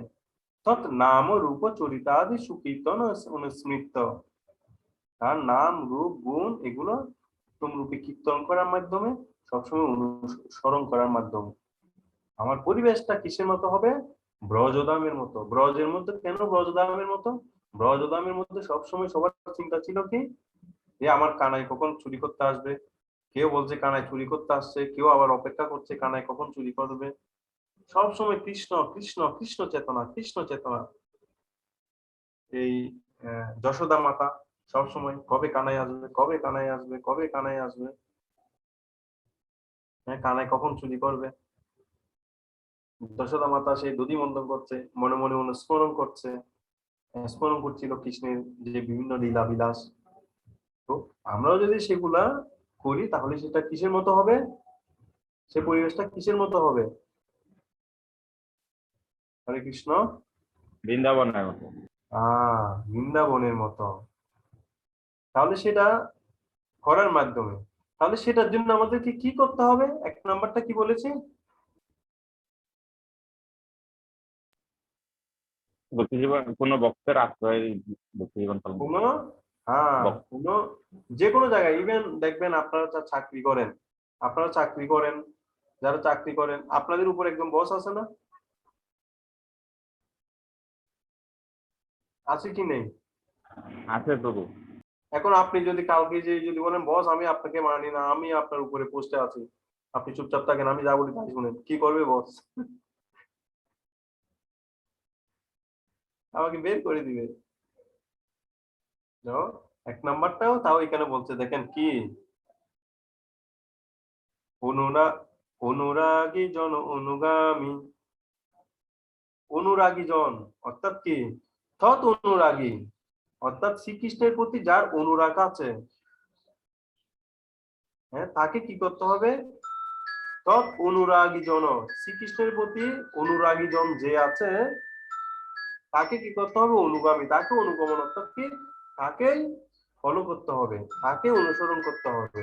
তৎ নাম রূপ চরিতাদি সুকীর্তন অনুস্মৃত, তার নাম রূপ গুণ এগুলো উত্তম রূপে কীর্তন করার মাধ্যমে, সবসময় অনুসরণ করার মাধ্যমে। আমার পরিবেশটা কিসের মতো হবে? ব্রজধামের মতো। ব্রজের মধ্যে কেন ব্রজধামের মতো? ব্রজধামের মধ্যে সবসময় সবার চিন্তা ছিল কি? যে আমার কানাই কখন চুরি করতে আসবে। কেউ বলছে কানাই চুরি করতে আসছে, কেউ আবার অপেক্ষা করছে কানাই কখন চুরি করবে। সবসময় কৃষ্ণ কৃষ্ণ কৃষ্ণ চেতনা, কৃষ্ণ চেতনা। এই যশোদা মাতা সবসময় কবে কানাই আসবে, কবে কানাই আসবে, কবে কানাই আসবে। হ্যাঁ, কানাই কখন চুরি করবে। যশোদা মাতা সেই দধি মন্থন করছে, মনে মনে অনুস্মরণ করছে, স্মরণ করছিল কৃষ্ণের যে বিভিন্ন লীলা বিলাস। তো আমরাও যদি সেগুলা করি তাহলে সেটা কিসের মতো হবে? সে পরিবেশটা কিসের মতো হবে? হরে কৃষ্ণ। বৃন্দাবনের মতো। বৃন্দাবনের মতো। তাহলে সেটা করার মাধ্যমে, তাহলে সেটার জন্য আমাদেরকে কি করতে হবে? 1 নাম্বারটা কি বলেছি? ভক্তিজীবন, কোন ভক্তের আশ্রয় ভক্তিজীবন পালন কোন, করা। কোন, যে কোনো জায়গায়, ইভেন দেখবেন আপনারা চাকরি করেন, আপনারা চাকরি করেন, যারা চাকরি করেন আপনাদের উপর একজন বস আছে না? আছে কি নেই? আছে তো। এখন আপনি যদি কালকে যে যদি বলেন বস আমি আপনাকে মানি না, আমি আপনার উপরে পোস্টে আছি, আপনি চুপচাপ থাকেন, আমি যা বলি তাই শুনেন, কি করবে বস? আমাকে বের করে দিবে। তো 1 নাম্বারটাও তাও এখানে বলছে, দেখেন কি, অনুরাগী জন অনুগামী অনুরাগী জন অর্থাৎ কি? তৎ অনুরাগী অর্থাৎ শ্রীকৃষ্ণের প্রতি যার অনুরাগ আছে, হ্যাঁ, তাকে কি করতে হবে? তৎ অনুরাগী জন, শ্রীকৃষ্ণের প্রতি অনুরাগী জন যে আছে তাকে কি করতে হবে? অনুগামী, তাকে অনুগমন অর্থাৎ কি? তাকে ফলো করতে হবে, তাকে অনুসরণ করতে হবে।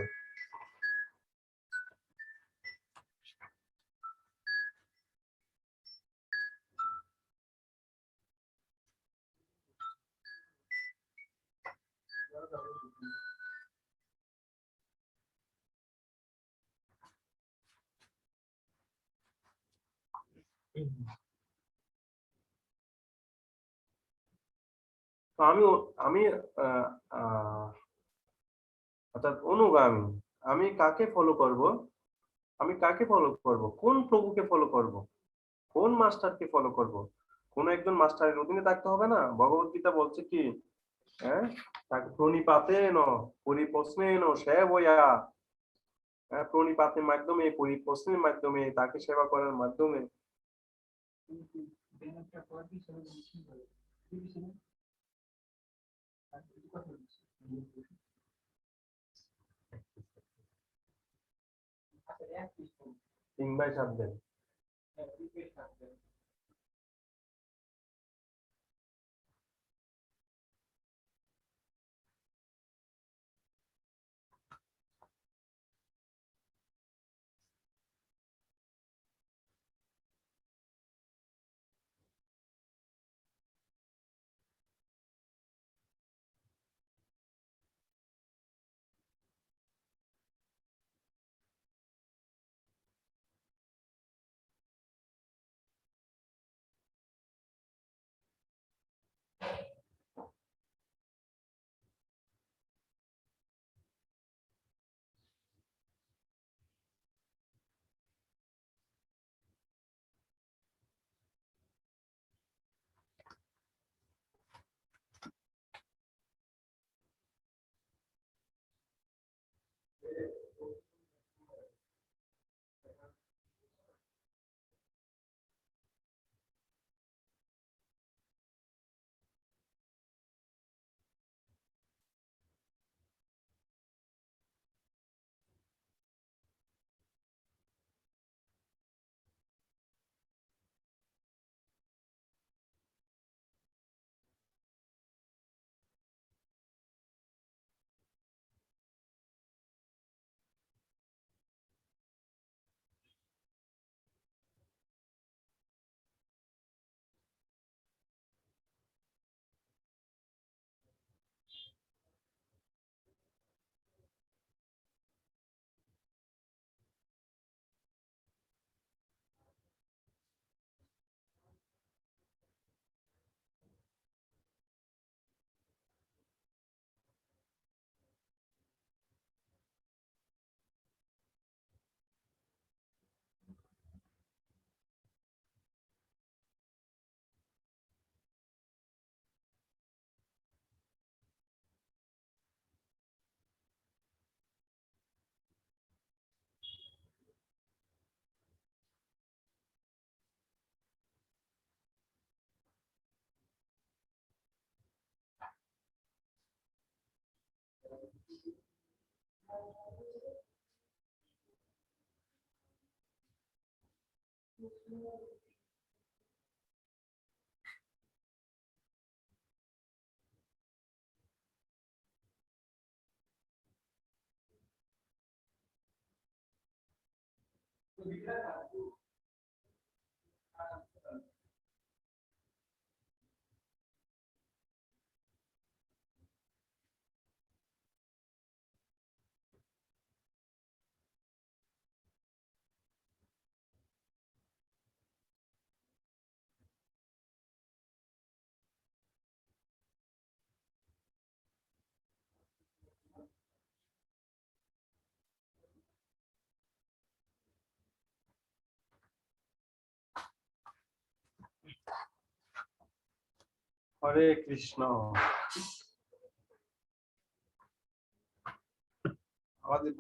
তো আমি আহ, আহ, অর্থাৎ অনুগামী, আমি কাকে ফলো করব? আমি কাকে ফলো করব? কোন প্রভুকে ফলো করব? কোন মাস্টারকে ফলো করব? কোন একজন মাস্টারের অধীনে থাকতে হবে না? ভগবত গীতা বলছে কি, হ্যাঁ, তাকে প্রণিপাতেন পরিপ্রশ্নেন সেবয়া, হ্যাঁ, প্রণিপাতের মাধ্যমে, পরিপ্রশ্নের মাধ্যমে, তাকে সেবা করার মাধ্যমে। সিংবাই সাবধান। হরে কৃষ্ণ। আমাদের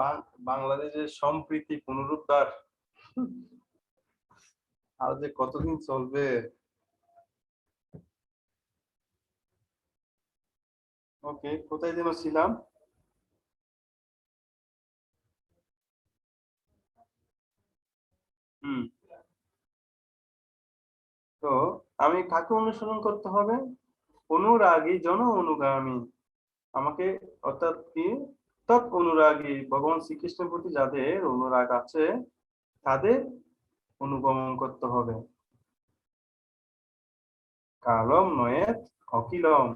বাংলাদেশের সম্প্রীতি পুনরুদ্ধার আর যে কতদিন চলবে? ওকে, কোথায় যেন ছিলাম? হুম, তো আমি কাকে অনুসরণ করতে হবে? অনুরাগী জন অনুগামী। আমাকে অর্থাৎ কি, তৎ অনুরাগী, ভগবান শ্রীকৃষ্ণের প্রতি যাদের অনুরাগ আছে তাদের অনুগমন করতে হবে। কালম নয়েৎ অকিলম।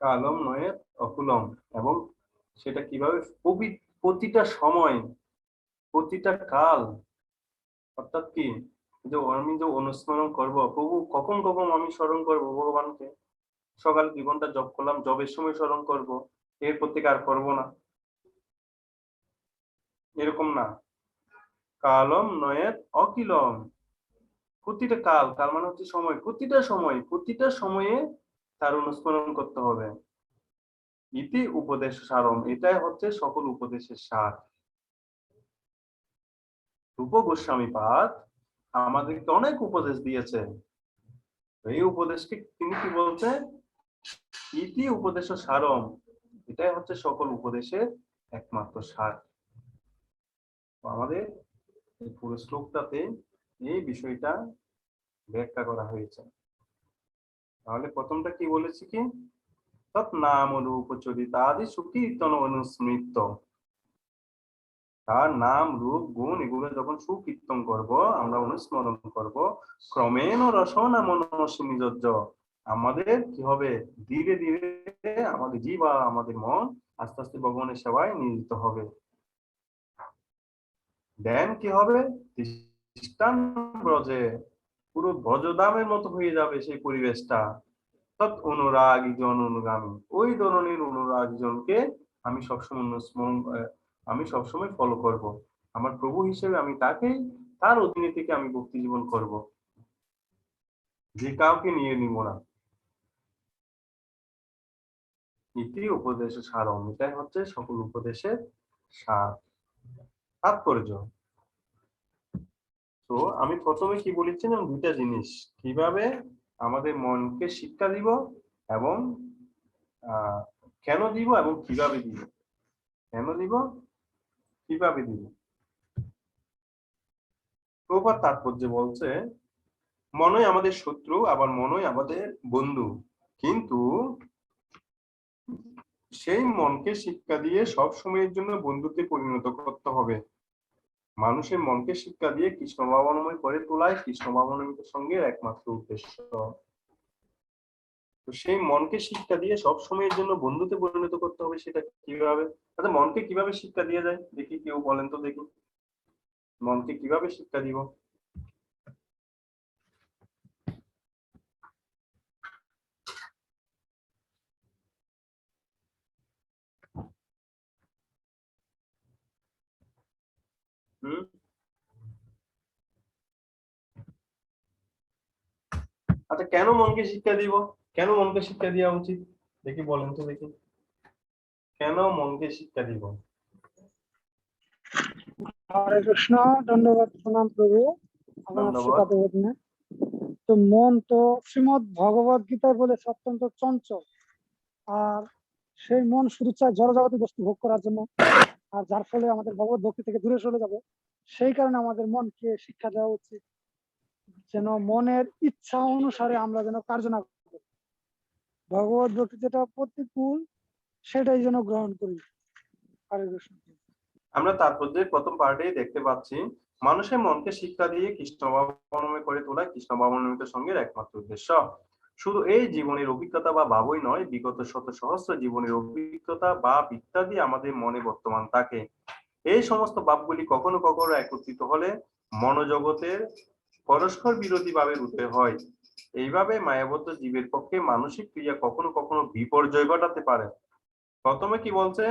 কালম নয়েৎ অকুলম। এবং সেটা কিভাবে? প্রতিটা সময়, প্রতিটা কাল, অর্থাৎ কি, যে আমি যে অনুস্মরণ করব প্রভু, কখন কখন আমি স্মরণ করব ভগবানকে। সকালে 2 ঘন্টা জপ করলাম, জবের সময় স্মরণ করব, এরপর থেকে আর করবো না, এরকম না। কালম নয়েৎ অকিলম। প্রতিটা কাল, কাল মানে হচ্ছে সময়, প্রতিটা সময়, প্রতিটা সময়ে তার অনুস্মরণ করতে হবে। ইতি উপদেশ সারম, এটাই হচ্ছে সকল উপদেশের সার। রূপ গোস্বামী পাদ আমাদেরকে অনেক উপদেশ দিয়েছে। এই উপদেশকে তিনি কি বলছে? ইতি উপদেশ সারম, এটাই হচ্ছে সকল উপদেশের একমাত্র সার। তো আমাদের এই পুরো শ্লোকটাতে এই বিষয়টা ব্যাখ্যা করা হয়েছে। তাহলে প্রথমটা কি বলেছি কি? তৎ নাম রূপ চরিতাদি সুকীর্তন অনুস্মৃত। তার নাম রূপ গুণ এগুলো যখন সুকীর্তন করব, আমরা অনুস্মরণ করব, ক্রমেণ রসনা মনসি নিযোজ্য, আমাদের কি হবে? ধীরে ধীরে আমাদের জীব আর আমাদের মন আস্তে আস্তে ভগবানের সেবায় নিয়োজিত হবে। দেন কি হবে? খ্রিস্টান ব্রজে, পুরো ব্রজধামের মতো হয়ে যাবে সেই পরিবেশটা। তৎ অনুরাগী জন অনুগামী, ওই ধরনের অনুরাগী জনকে আমি সবসময় অনুস্মরণ, আমি সবসময় ফলো করব। আমার প্রভু হিসেবে আমি তাকেই, তার অধীনে থেকে আমি ভক্তি জীবন করব, যে কাউকে নিয়ে নিব না। ইতি উপদেশ সারম, এটাই হচ্ছে সকল উপদেশের সার, তাৎপর্য। তো আমি প্রথমে কি বলেছিলাম? 2টা জিনিস, কিভাবে আমাদের মনকে শিক্ষা দিব এবং আহ কেন দিব এবং কিভাবে দিব। কেন দিব, কিভাবে দিব। প্রপাত তাৎপর্য বলছে, মনই আমাদের শত্রু, আবার মনই আমাদের বন্ধু। কিন্তু সেই মনকে শিক্ষা দিয়ে সব সময়ের জন্য বন্ধুতে পরিণত করতে হবে। মানুষের মনকে শিক্ষা দিয়ে কৃষ্ণ ভাবনাময় করে তোলাই কৃষ্ণ ভাবনামৃতের সঙ্গে একমাত্র উদ্দেশ্য। তো সেই মনকে শিক্ষা দিয়ে সব সময়ের জন্য বন্ধুতে পরিণত করতে হবে, সেটা কিভাবে? আচ্ছা, মনকে কিভাবে শিক্ষা দিয়ে যায় দেখি, কেউ বলেন তো দেখি, মনকে কিভাবে শিক্ষা দিব? হুম, আচ্ছা, কেন মনকে শিক্ষা দিব? কেন মনকে শিক্ষা দেওয়া উচিত দেখি, বলেন তো দেখি, কেন মনকে শিক্ষা দিব? হরে কৃষ্ণ, দণ্ডবত প্রণাম প্রভু, আপনার ধন্যবাদ। শ্রীপাদ বদনে। তো মন তো শ্রীমদ ভগবত গীতায় বলেছে অত্যন্ত চঞ্চল, আর সেই মন শুধু চায় জড়জগতের বস্তু ভোগ করার জন্য, আর যার ফলে আমাদের ভগবত ভক্তি থেকে দূরে চলে যাবে। সেই কারণে আমাদের মনকে শিক্ষা দেওয়া উচিত, যেন মনের ইচ্ছা অনুসারে আমরা যেন কার্য না করি, ভগবত ভক্তি যেটা প্রতিকূল সেটাই যেন গ্রহণ করি। হরে কৃষ্ণ। আমরা তাৎপর্যের প্রথম পার্টেই দেখতে পাচ্ছি, মানুষের মনকে শিক্ষা দিয়ে কৃষ্ণ ভাবনাময় করে তোলা কৃষ্ণ ভাবনামৃতের সঙ্গে একমাত্র উদ্দেশ্য। শুধু এই জীবনের অভিজ্ঞতা বা ভাবই নয়, বিগত শত সহস্র জীবনের অভিজ্ঞতা বা ইত্যাদি আমাদের মনে বর্তমান থাকে। এই সমস্ত ভাবগুলি কখনো কখনো একত্রিত হলে মনোজগতের পরস্পর বিরোধী ভাবে রূপে হয়। এইভাবে মায়াবদ্ধ জীবের পক্ষে মানসিক ক্রিয়া কখনো কখনো বিপর্যয় ঘটাতে পারে। প্রথমে কি বলছে?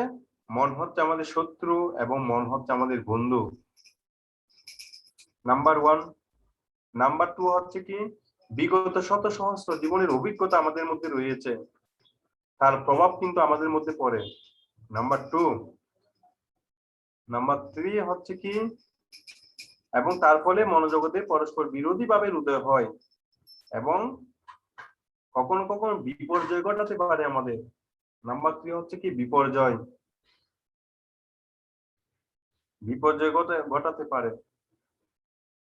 মন হচ্ছে আমাদের শত্রু এবং মন হচ্ছে আমাদের বন্ধু, নাম্বার 1। নাম্বার 2 হচ্ছে কি, বিগত শত সহস্র জীবনের অভিজ্ঞতা আমাদের মধ্যে রয়েছে, তার প্রভাব কিন্তু আমাদের মধ্যে পড়ে। নাম্বার 2, নাম্বার 3 হচ্ছে কি এবং তার ফলে মনোজগতে পরস্পর বিরোধী ভাবের উদয় হয় এবং কখনো কখনো বিপর্যয় ঘটাতে পারে আমাদের। নাম্বার 3 হচ্ছে কি বিপর্যয় ঘটাতে পারে।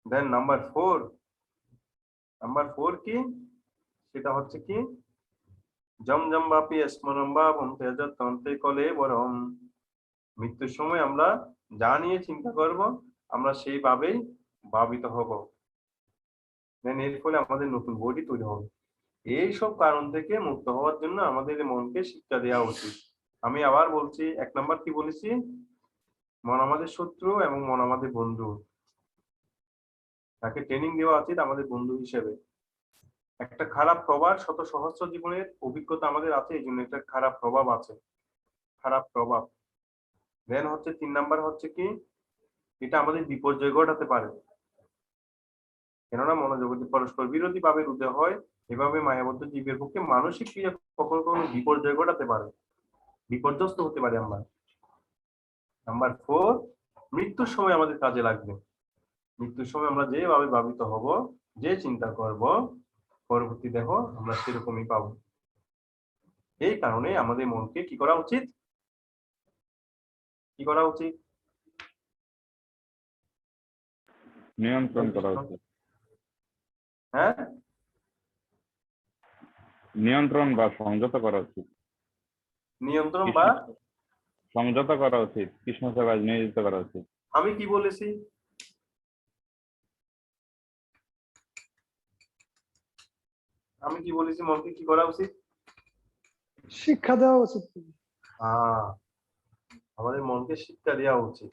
দেন নাম্বার 4 কি সেটা হচ্ছে কি জমজম বাপি স্মরণ ভাবম তেজতন্ত্রে কলে বরম। মৃত্যুর সময় আমরা যা নিয়ে চিন্তা করব আমরা সেইভাবেই ভাবিত হব। দেন এর ফলে আমাদের নতুন বডি তৈরি হবে। এইসব কারণ থেকে মুক্ত হওয়ার জন্য আমাদের মনকে শিক্ষা দেওয়া উচিত। আমি আবার বলছি, 1 নাম্বার কি বলেছি, মন আমাদের শত্রু এবং মন আমাদের বন্ধু। তাকে ট্রেনিং দেওয়া উচিত আমাদের বন্ধু হিসেবে। একটা খারাপ প্রভাব, শত সহস্র জীবনের অভিজ্ঞতা আমাদের আছে, এই জন্য একটা খারাপ প্রভাব আছে, খারাপ প্রভাব। দেন হচ্ছে 3 নাম্বার হচ্ছে কি এটা আমাদের বিপর্যয় ঘটাতে পারে, কেননা মনোজগতে পরস্পর বিরোধী ভাবের উদয় হয়। এভাবে মায়াবদ্ধ জীবের পক্ষে মানসিক ক্রিয়া কখনো কখনো বিপর্যয় ঘটাতে পারে, বিপর্যস্ত হতে পারে আমরা। নাম্বার 4, মৃত্যুর সময় আমাদের কাজে লাগবে। মৃত্যুর সময় আমরা যেভাবে ভাবিত হব, যে চিন্তা করব, পরবর্তী দেহ আমরা সেরকমই পাবো। এই কারণে আমাদের মনকে কি করা উচিত, কি করা উচিত? নিয়ন্ত্রণ করা উচিত। হ্যাঁ, নিয়ন্ত্রণ বা সংযত করা উচিত। নিয়ন্ত্রণ বা সংযত করা উচিত, কৃষ্ণ সেবায় নিয়োজিত করা উচিত। আমি কি বলেছি? আমি কি বলেছি মনকে কি করা উচিত? শিক্ষা দেওয়া উচিত। আমাদের মনকে শিক্ষা দেওয়া উচিত।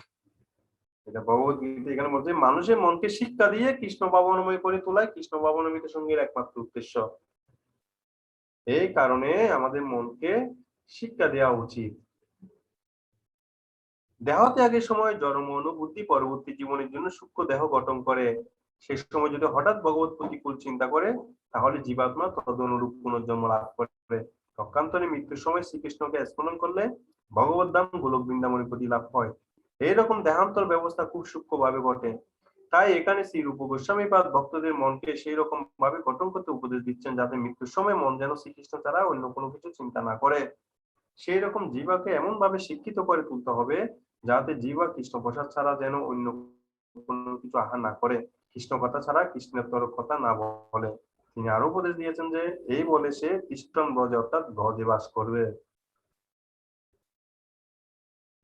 এটা ভগবদ্গীতা এখানে বলছে মানুষের মনকে শিক্ষা দিয়ে কৃষ্ণ ভাবনাময় করে তোলাই কৃষ্ণ ভাবনামিত সঙ্গীর একমাত্র উদ্দেশ্য। এই কারণে আমাদের মনকে শিক্ষা দেওয়া উচিত। দেহ ত্যাগের সময় জড় মন ও বুদ্ধি পরবর্তী জীবনের জন্য সূক্ষ্ম দেহ গঠন করে। সেই সময় যদি হঠাৎ ভগবত প্রতিকূল চিন্তা করে তাহলে জীবাত্মা তদনুরূপ পুনর্জন্ম লাভ করে। পক্ষান্তরে মৃত্যুর সময় শ্রীকৃষ্ণকে স্মরণ করলে ভগবত ধাম গোলক বৃন্দাবনের প্রতি লাভ হয়। এইরকম দেহান্তর ব্যবস্থা খুব সূক্ষ্ম ভাবে ঘটে। তাই এখানে শ্রী রূপ গোস্বামীপাদ ভক্তদের মনকে সেই রকম ভাবে গঠন করতে উপদেশ দিচ্ছেন যাতে মৃত্যুর সময় মন যেন শ্রীকৃষ্ণ ছাড়া অন্য কোনো কিছু চিন্তা না করে। সেই রকম জীবাকে এমন ভাবে শিক্ষিত করে তুলতে হবে যাতে জীবা কৃষ্ণ প্রসাদ ছাড়া যেন অন্য কোনো কিছু আহার না করে, কৃষ্ণ কথা ছাড়া কৃষ্ণের কথা না বলে। তিনি আরো উপদেশ দিয়েছেন যে এই বলে সে কৃষ্ণ ব্রজে অর্থাৎ ব্রজে বাস করবে।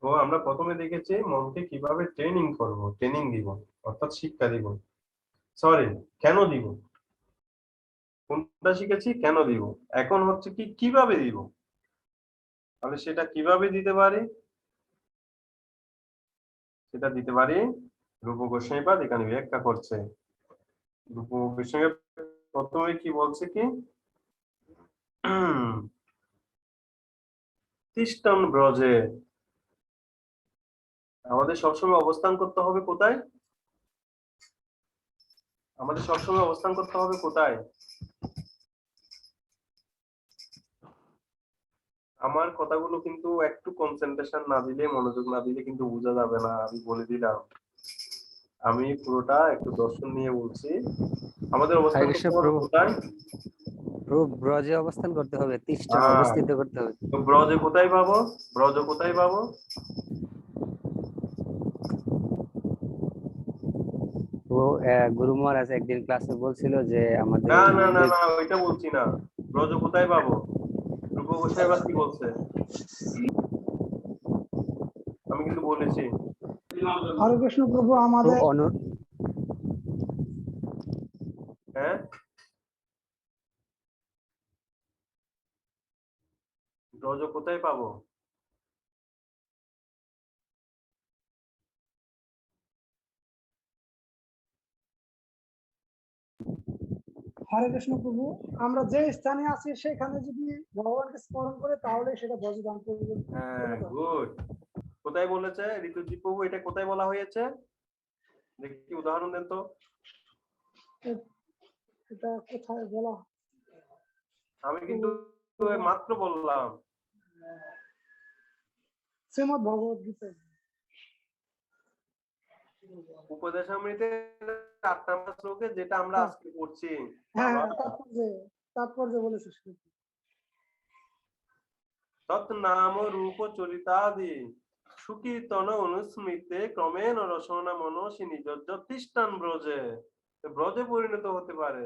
তো আমরা প্রথমে দেখেছি মনকে কিভাবে ট্রেনিং করব, ট্রেনিং দিব অর্থাৎ শিক্ষা দিব। সরি, কেন দিব, কোনটা শিখেছি, কেন দিব। এখন হচ্ছে কি কিভাবে দিব। তাহলে সেটা কিভাবে দিতে পারি, সেটা দিতে পারি রূপ গোস্বামীপাদ এখানে ব্যাখ্যা করছে। রূপ গোস্বামী প্রথমে কি বলছে কি তিষ্ঠন ব্রজে, আমাদের সবসময় অবস্থান করতে হবে কোথায়, আমাদের সবসময় অবস্থান করতে হবে কোথায়। আমার কথাগুলো কিন্তু একটু কনসেন্ট্রেশন না দিলে, মনোযোগ না দিলে কিন্তু বোঝা যাবে না, আমি বলে দিলাম। আমি পুরোটা একটু দর্শন নিয়ে বলছি। আমাদের অবস্থান করতে হবে কোথায়, প্রভু ব্রজে অবস্থান করতে হবে, তিষ্ঠন অবস্থিত করতে হবে। তো ব্রজে কোথায় পাবো, ব্রজ কোথায় পাবো? ও গুরু মহারাজ একদিন ক্লাসে বলছিল যে আমাদের না না না না ওইটা বলছি না, ব্রজ কোথায় পাবো। রূপ গোস্বামী কি বলছে আমি কিন্তু বলেছি। হরে কৃষ্ণ প্রভু আমাদের হ্যাঁ, ব্রজ কোথায় পাবো? হরে কৃষ্ণ প্রভু আমরা যে স্থানে আছি সেখানে যদি ভগবানকে স্মরণ করে তাহলে সেটা ব্রজধাম করবে। হ্যাঁ, গুড। কোথায় বলেছে ঋতুজি প্রভু, এটা কোথায় বলা হয়েছে দেখি উদাহরণ দেন তো। এটা কোথায় বলা, আমি কিন্তু মাত্র বললাম। শ্রীমদ ভগবত গীতা। উপদেশামৃতের 8 নম্বর শ্লোকে যেটা আমরা হ্যাঁ। আজকে পড়ছি। হ্যাঁ বাবা, হ্যাঁ, তাৎপর্য বলেছিস। তৎ নাম রূপ চরিতাদি সুকীর্তন অনুস্মৃতে ক্রমেণ রসনা মনসি নিজ তিষ্ঠান ব্রজে। তো ব্রজে পরিণত হতে পারে।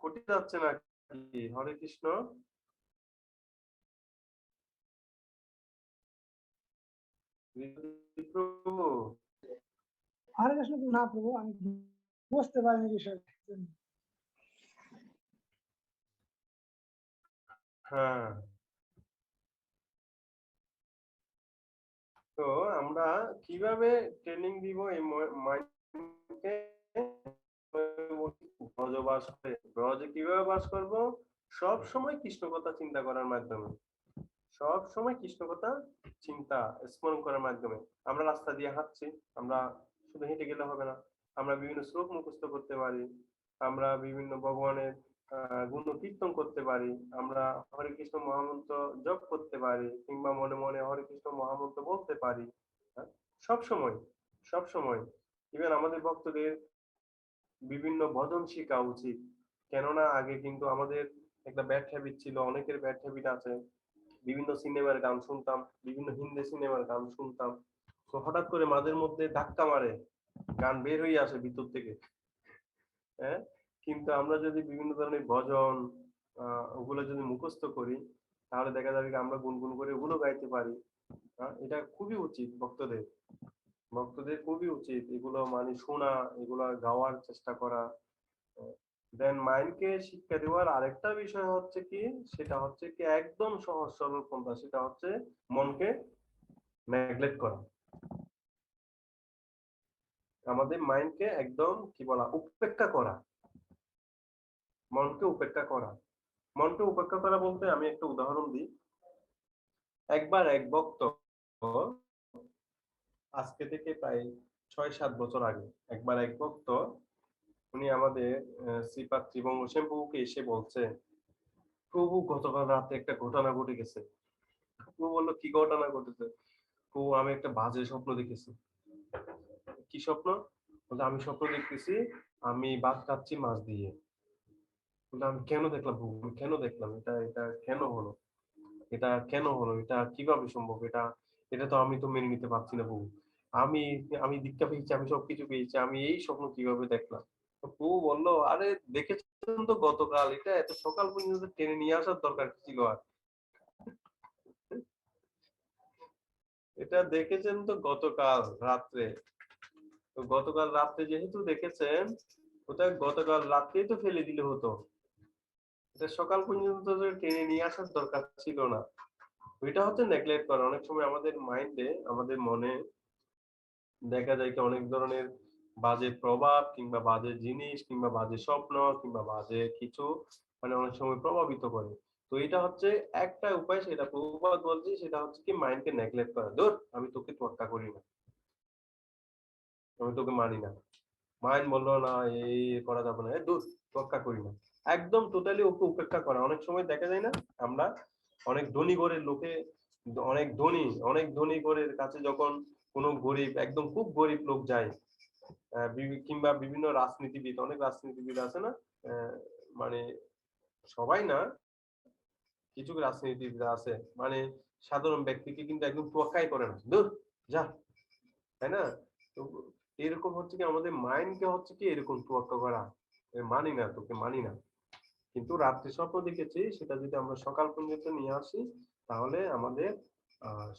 কোটি যাচ্ছে নাকি? হরে কৃষ্ণ। প্রভু, হরে কৃষ্ণ না প্রভু, আমি বুঝতে পারিনি বিষয়টা। হ্যাঁ, তো আমরা কিভাবে ট্রেনিং দিব এই মাইন্ডকে? ব্রজে বাস করে, ব্রজে কিভাবে বাস করব? সব সময় কৃষ্ণ কথা চিন্তা করার মাধ্যমে, সব সময় কৃষ্ণ কথা চিন্তা স্মরণ করার মাধ্যমে। আমরা রাস্তা দিয়ে হাঁটছি, আমরা শুধু হেঁটে গেলে হবে না, আমরা বিভিন্ন শ্লোক মুখস্থ করতে পারি, আমরা বিভিন্ন ভগবানের গুণ কীর্তন করতে পারি, আমরা হরে কৃষ্ণ মহামন্ত্র জপ করতে পারি, কিংবা মনে মনে হরে কৃষ্ণ মহামন্ত্র বলতে পারি। হ্যাঁ, সব সময়, সব সময়। ইভেন আমাদের ভক্তদের বিভিন্ন ভজন শেখা উচিত। কেননা আগে কিন্তু আমাদের একটা ব্যাড হ্যাবিট ছিল, অনেকের ব্যাড হ্যাবিট আছে, বিভিন্ন সিনেমার গান শুনতাম, বিভিন্ন হিন্দি সিনেমার গান শুনতাম। তো হঠাৎ করে মাঝের মধ্যে ধাক্কা মারে, গান বের হয়ে আসে ভিতর থেকে। হ্যাঁ, কিন্তু আমরা যদি বিভিন্ন ধরনের ভজন ওগুলো যদি মুখস্থ করি, তাহলে দেখা যাবে আমরা গুনগুন করে ওগুলো গাইতে পারি। হ্যাঁ, এটা খুবই উচিত ভক্তদের, ভক্তদের খুবই উচিত এগুলো মানে শোনা, এগুলো গাওয়ার চেষ্টা করা। দেন মাইন্ডকে শিক্ষা দেওয়ার আরেকটা বিষয় হচ্ছে কি, সেটা হচ্ছে কি একদম সহজ সরল পন্থা, সেটা হচ্ছে মনকে নেগলেক্ট করা। আমাদের মাইন্ডকে একদম কি বলা, উপেক্ষা করা, মনকে উপেক্ষা করা। মনকে উপেক্ষা করা বলতে আমি একটা উদাহরণ দিই। একবার এক ভক্ত, আজকে থেকে প্রায় 6-7 বছর আগে, একবার এক ভক্ত উনি আমাদের শ্রীপাদ ত্রিবঙ্গ প্রভুকে এসে বলছে, প্রভু গতকাল রাতে একটা ঘটনা ঘটে গেছে। প্রভু বললো, কি ঘটনা ঘটেছে? প্রভু, আমি একটা বাজে স্বপ্ন দেখেছি। কি স্বপ্ন? বলতে, আমি স্বপ্ন দেখতেছি আমি ভাত খাচ্ছি মাছ দিয়ে। বলতে, আমি কেন দেখলাম প্রভু, আমি কেন দেখলাম, এটা এটা কেন হলো, এটা কেন হলো, এটা কিভাবে সম্ভব, এটা এটা তো আমি তো মেনে নিতে পারছি না প্রভু। আমি আমি দীক্ষা পেয়েছি, আমি সবকিছু পেয়েছি, আমি এই স্বপ্ন কিভাবে দেখলাম? তো প্রভু বললো, আরে দেখেছেন তো গতকাল, এটা এত সকাল পর্যন্ত টেনে নিয়ে আসার দরকার কি ছিল? আর এটা দেখেছেন তো গতকাল রাত্রে। তো গতকাল রাত্রে যেহেতু দেখেছেন, ওটা গতকাল রাত্রেই তো ফেলে দিলে হতো, এটা সকাল পর্যন্ত তো টেনে নিয়ে আসার দরকার ছিল না। ওইটা হচ্ছে নেগলেক্ট করা। অনেক সময় আমাদের মাইন্ডে, আমাদের মনে দেখা যায় কি অনেক ধরনের বাজে প্রভাব, কিংবা বাজে জিনিস, কিংবা বাজে স্বপ্ন, কিংবা বাজে কিছু মানে অনেক সময় প্রভাবিত করে। তো এটা হচ্ছে একটা উপায়, সেটা প্রভুপাদ বলছে, সেটা হচ্ছে কি মাইন্ডকে নেগলেক্ট করা। ধর, আমি তোকে তোয়াক্কা করি না, আমি তোকে মানি না। মাইন্ড বললো না এই করা যাবে না, দূর, তোয়াক্কা করি না। একদম টোটালি ওকে উপেক্ষা করা। অনেক সময় দেখা যায় না, আমরা অনেক ধনী ঘরের লোকে, অনেক ধনী ঘরের কাছে যখন কোনো গরিব, একদম খুব গরিব লোক যায়, কিংবা বিভিন্ন রাজনীতিবিদ, অনেক রাজনীতিবিদ আছে না, আহ, মানে সবাই না, কিছু রাজনীতিবিদ আছে মানে সাধারণ ব্যক্তিকে কিন্তু একদম তোয়াক্কাই করে না, দূর, যা, তাই না? তো এরকম হচ্ছে কি আমাদের মাইন্ডকে হচ্ছে কি এরকম তোয়াক্কা করা, মানি না, তোকে মানি না। কিন্তু রাত্রে স্বপ্ন দেখেছি, সেটা যদি আমরা সকাল পর্যন্ত নিয়ে আসি, তাহলে আমাদের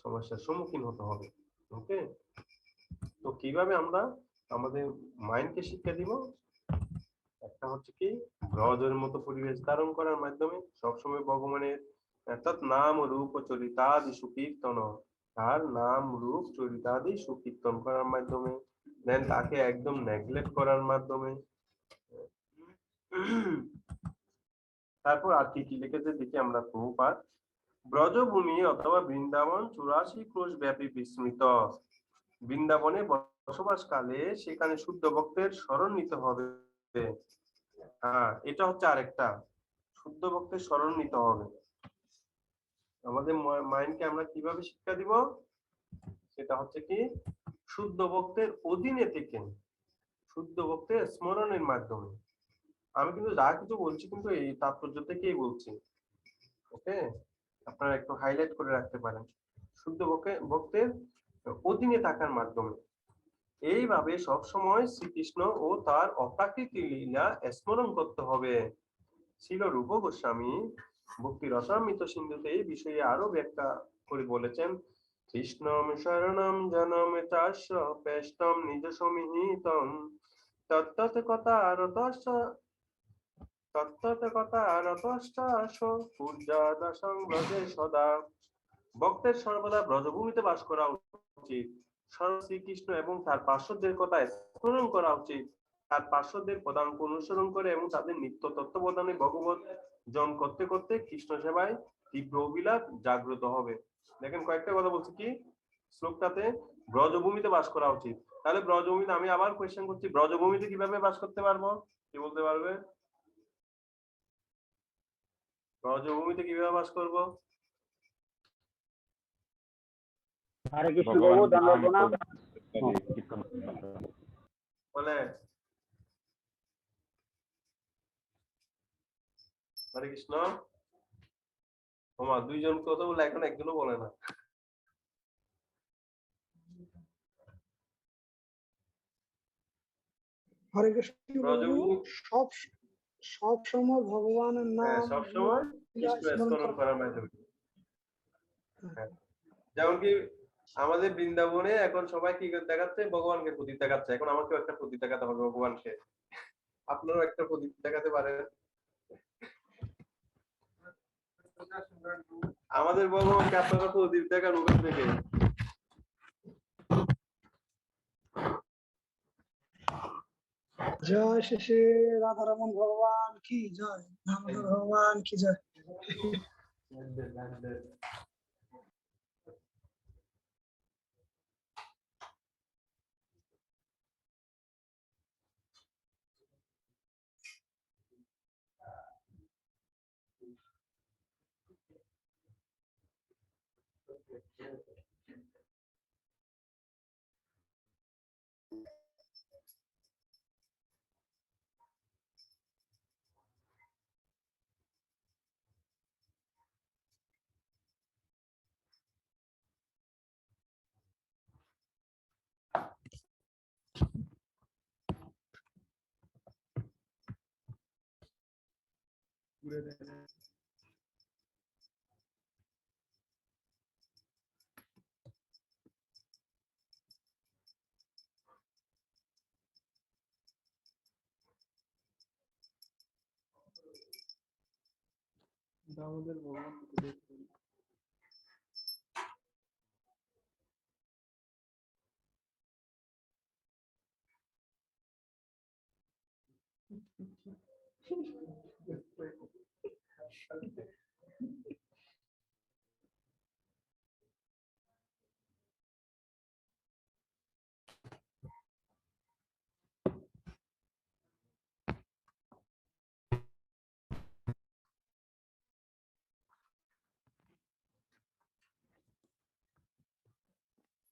সমস্যার সম্মুখীন হতে হবে। ওকে, তো কিভাবে আমরা আমাদের মাইন্ডকে শিক্ষা দিব? একটা হচ্ছে কি ব্রজের মতো পরিবেশ ধারণ করার মাধ্যমে, সবসময় ভগবানের অর্থাৎ নাম রূপ চরিতাদি সুকীর্তন, তার নাম রূপ চরিতাদি সুকীর্তন করার মাধ্যমে, দেন তাকে একদম নেগলেক্ট করার মাধ্যমে। তারপর আর কি কি লিখেছে দেখি আমরা। প্রভুপাদ, ব্রজভূমি অথবা বৃন্দাবন 84 ক্রোশ ব্যাপী বিস্মৃত। বৃন্দাবনে বসবাসকালে সেখানে শুদ্ধ ভক্তের শরণ নিতে হবে। হ্যাঁ, এটা হচ্ছে আরেকটা, শুদ্ধ ভক্তের শরণ নিতে হবে। আমাদের মাইন্ডকে আমরা কিভাবে শিক্ষা দিব, সেটা হচ্ছে কি শুদ্ধ ভক্তের অধীনে থেকে শুদ্ধ ভক্তের স্মরণের মাধ্যমে। আমি কিন্তু যা কিছু বলছি কিন্তু এই তাৎপর্য থেকেই বলছি। ওকে, আপনারা একটু হাইলাইট করে রাখতে পারেন, শুদ্ধ ভক্তের অধীনে থাকার মাধ্যমে। এইভাবে সবসময় শ্রীকৃষ্ণ ও তার অপ্রাকৃতিক লীলা স্মরণ করতে হবে। ছিল রূপ গোস্বামী ভক্তি রসামৃত সিন্ধুতে এই বিষয়ে আরো ব্যাখ্যা করে বলেছেন, কৃষ্ণম শরণম জনম চাস্য পেষ্টম নিজ সমিহিতম তত্তৎ কথা রতস্য পূজ্যাদশং ব্রজে সদা। ভক্তের সর্বদা ব্রজভূমিতে বাস করা উচিত। শ্রীকৃষ্ণ এবং তার পার্শ্বদের কথা স্মরণ করা উচিত। তার পার্শ্বদের পদাঙ্ক অনুসরণ করে এবং তাদের নিত্য তত্ত্বাবধানে ভগবত জন করতে করতে কৃষ্ণ সেবায় তীব্র অভিলাষ জাগ্রত হবে। দেখেন কয়েকটা কথা বলছি কি শ্লোকটাতে, ব্রজভূমিতে বাস করা উচিত। তাহলে ব্রজভূমিতে, আমি আবার কোয়েশ্চেন করছি, ব্রজভূমিতে কিভাবে বাস করতে পারবো? কি বলতে পারবে? ব্রজভূমিতে কিভাবে বাস করব? হরে কৃষ্ণ প্রভু, দণ্ডবত প্রণাম। বলে হরে কৃষ্ণ। তোমার দুইজন কথা বলে এখন একজনও বলে না। হরে কৃষ্ণ প্রভু, ব্রজভূমি, সব সব সময় ভগবানের হ্যাঁ, নাম সবসময় কৃষ্ণ স্মরণ স্মরণ করা। করার মাধ্যমে। হ্যাঁ, যেমন কি আমাদের বৃন্দাবনে এখন সবাই কি দেখাচ্ছে, ভগবানকে প্রতীক দেখাচ্ছে। এখন আমাকেও একটা প্রতীক দেখাতে হবে ভগবানকে। আপনারাও একটা প্রতীক দেখাতে পারেন। আমাদের ভগবানকে আপনারা প্রদীপ দেখান ওখান থেকে। জয় শ্রী শ্রী রাধারমন ভগবান কি জয়, দামোদর ভগবান কি জয়। দামোদর ভগবান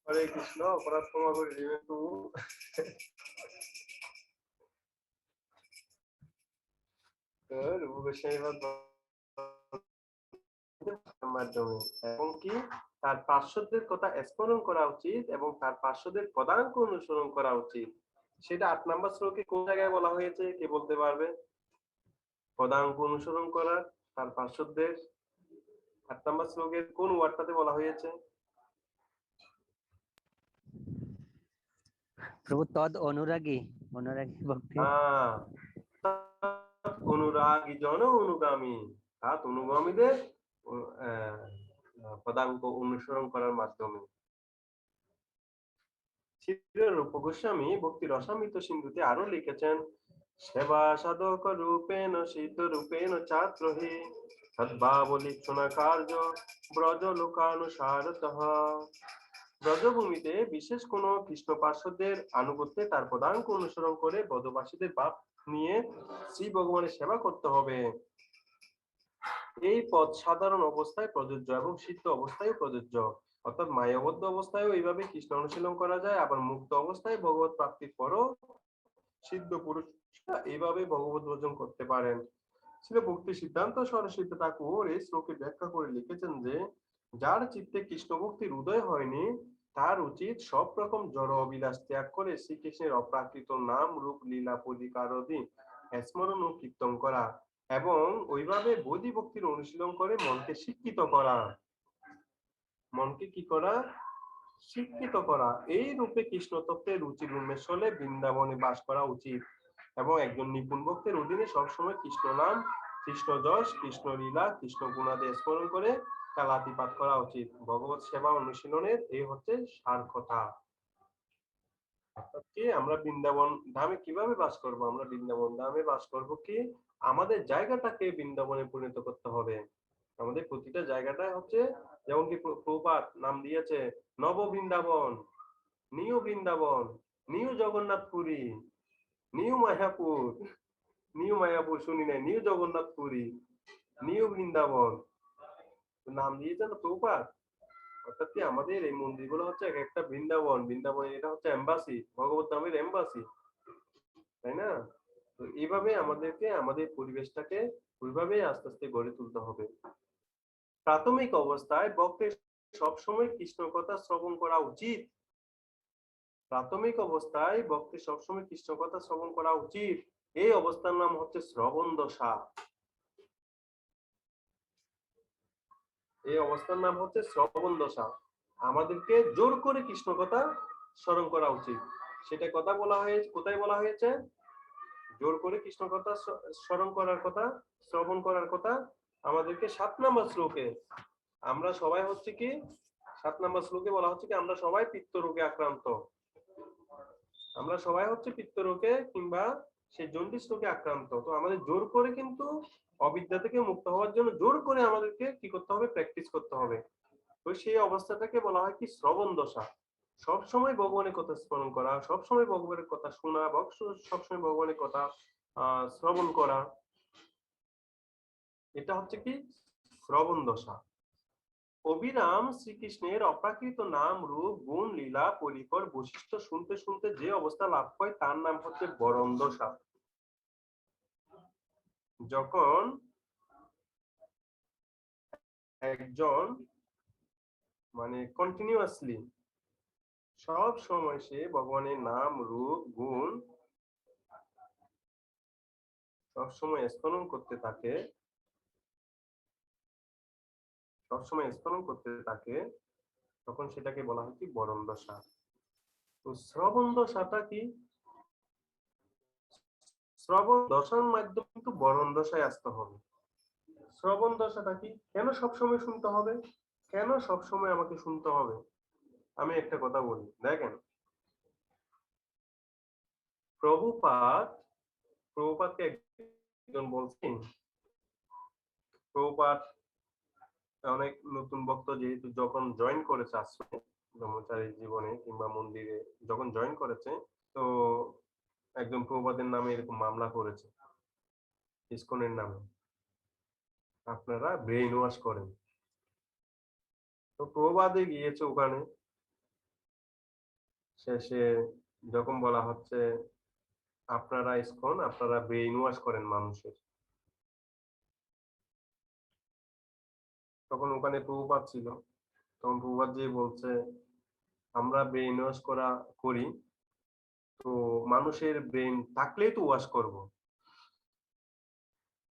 হরে কৃষ্ণ, অপরাধ ক্ষমা করে দিবেন প্রভু। মাধ্যমে এবং কি তার পার্শ্বদের কথা স্মরণ করা উচিত এবং তার পার্শ্বদের পদাঙ্ক অনুসরণ করা উচিত। সেটা 8 নম্বর শ্লোকে কোন জায়গায় বলা হয়েছে, কে বলতে পারবে? পদাঙ্ক অনুসরণ করা তার পার্শ্বদের 8 নম্বর শ্লোকের কোন ওয়ার্ডটাতে বলা হয়েছে? প্রভু তদ অনুরাগী ভক্তি। হ্যাঁ, অনুরাগী জন অনুগামী, তার অনুগামীদের পদাঙ্ক অনুসরণ করার মাধ্যমে। রূপ গোস্বামী ভক্তি রসামৃত সিন্ধুতে আরো লিখেছেন, সেবা সাধক রূপেণ সিদ্ধ রূপেণ ছাত্রহি সদ্ভাবলিক্ষণ কার্য ব্রজ লোকানুসারতঃ। ব্রজভূমিতে বিশেষ কোন কৃষ্ণ পার্শ্বদের আনুগত্যে তার পদাঙ্ক অনুসরণ করে ব্রজবাসীদের ভাব নিয়ে শ্রী ভগবানের সেবা করতে হবে। এই পদ সাধারণ অবস্থায় প্রযোজ্য এবং সিদ্ধ অবস্থায় প্রযোজ্য। অর্থাৎ মায়াবদ্ধ অবস্থায়ও এইভাবে কৃষ্ণ অনুশীলন করা যায়, আবার মুক্ত অবস্থায় ভগবত প্রাপ্তির পরও সিদ্ধ পুরুষরা এইভাবে ভগবত ভজন করতে পারেন। ছিল ভক্তি সিদ্ধান্ত সরস্বতী ঠাকুর এই শ্লোকে ব্যাখ্যা করে লিখেছেন যে, যার চিত্তে কৃষ্ণ ভক্তির উদয় হয়নি তার উচিত সব রকম জড় অবিলাস ত্যাগ করে শ্রীকৃষ্ণের অপ্রাকৃত নাম রূপ লীলা পদিকারদি স্মরণ ও কীর্তন করা এবং ওইভাবে বোধি ভক্তির অনুশীলন করে মনকে শিক্ষিত করা। মনকে কি করা? শিক্ষিত করা। এই রূপে কৃষ্ণ তত্ত্বে রুচির উন্মেষ হলে বৃন্দাবনে বাস করা উচিত এবং একজন নিপুণ ভক্তের অধীনে সবসময় কৃষ্ণ নাম, কৃষ্ণ যশ, কৃষ্ণ লীলা, কৃষ্ণ গুণাদি স্মরণ করে কালাতিপাত করা উচিত। ভগবত সেবা অনুশীলনের এই হচ্ছে সার কথা। অর্থাৎ কি আমরা বৃন্দাবন ধামে কিভাবে বাস করব? আমরা বৃন্দাবন ধামে বাস করব কি আমাদের জায়গাটাকে বৃন্দাবনে পরিণত করতে হবে। আমাদের প্রতিটা জায়গাটা হচ্ছে যেমন কি প্রভুপাদ নাম দিয়েছে Nava Vrindavan, new Vrindavan, new Jagannathpuri, new Mayapur, new Mayapur শুনি নাই, নিউ জগন্নাথপুরী, নিউ বৃন্দাবন নাম দিয়েছে না প্রভুপাদ। অর্থাৎ কি আমাদের এই মন্দিরগুলো হচ্ছে এক একটা বৃন্দাবন, বৃন্দাবন এটা হচ্ছে এম্বাসি, ভগবত ধামের এম্বাসি, তাই না? তো এইভাবে আমাদেরকে আমাদের পরিবেশটাকে ওইভাবে আস্তে আস্তে গড়ে তুলতে হবে। প্রাথমিক অবস্থায় ভক্তের সবসময় কৃষ্ণ কথা শ্রবণ করা উচিত। প্রাথমিক অবস্থায় ভক্তের সবসময় কৃষ্ণ কথা শ্রবণ করা উচিত। এই অবস্থার নাম হচ্ছে শ্রবণ দশা। এই অবস্থার নাম হচ্ছে শ্রবণ দশা। আমাদেরকে জোর করে কৃষ্ণ কথা স্মরণ করা উচিত। সেটা কথা বলা হয়েছে, কোথায় বলা হয়েছে? জোর করে কৃষ্ণ কথা স্মরণ করার কথা, শ্রবণ করার কথা আমাদেরকে 7 নম্বর শ্লোকে। আমরা সবাই হচ্ছে কি 7 নম্বর শ্লোকে বলা হচ্ছে কি আমরা সবাই পিত্ত রোগে আক্রান্ত। আমরা সবাই হচ্ছে পিত্ত রোগে কিংবা সেই জন্ডিস রোগে আক্রান্ত। তো আমাদের জোর করে কিন্তু অবিদ্যা থেকে মুক্ত হওয়ার জন্য জোর করে আমাদেরকে কি করতে হবে? প্র্যাকটিস করতে হবে। তো সেই অবস্থাটাকে বলা হয় কি শ্রবণ দশা। সবসময় ভগবানের কথা স্মরণ করা, সবসময় ভগবানের কথা শোনা, সবসময় ভগবানের কথা শ্রবণ করা, এটা হচ্ছে কি শ্রবণ দশা। অবিরাম শ্রীকৃষ্ণের অপ্রাকৃত নাম রূপ গুণ লীলা পরিকর বৈশিষ্ট্য শুনতে শুনতে যে অবস্থা লাভ হয় তার নাম হচ্ছে বরণ দশা। যখন একজন মানে কন্টিনিউয়াসলি সব সময় সে ভগবানের নাম রূপ গুণ সবসময় স্মরণ করতে থাকে, সবসময় স্মরণ করতে থাকে, তখন সেটাকে বলা হয় কি বরণ দশা। তো শ্রবণ দশাটা কি? শ্রবণ দশার মাধ্যমে কিন্তু বরণ দশায় আসতে হবে। শ্রবণ দশাটা কি? কেন সবসময় শুনতে হবে? কেন সবসময় আমাকে শুনতে হবে? আমি একটা কথা বলি, দেখেন প্রভুপাদকে একজন বলছেন, প্রভুপাদ অনেক নতুন ভক্ত যেহেতু যখন জয়েন করেছে আশ্রমে ব্রহ্মচারী জীবনে কিংবা মন্দিরে যখন জয়েন করেছে, তো একজন প্রভুপাদের নামে এরকম মামলা করেছে ইসকনের নামে, আপনারা ব্রেইন ওয়াশ করেন। তো প্রভুপাদে গিয়েছে ওখানে, শেষে যখন বলা হচ্ছে আপনারা ইসকন আপনারা ব্রেইন ওয়াশ করেন মানুষের, তখন ওখানে প্রভুপাদ ছিল, তখন প্রভুপাদ যে বলছে আমরা ব্রেইন ওয়াশ করি, তো মানুষের ব্রেন থাকলেই তো ওয়াশ করব।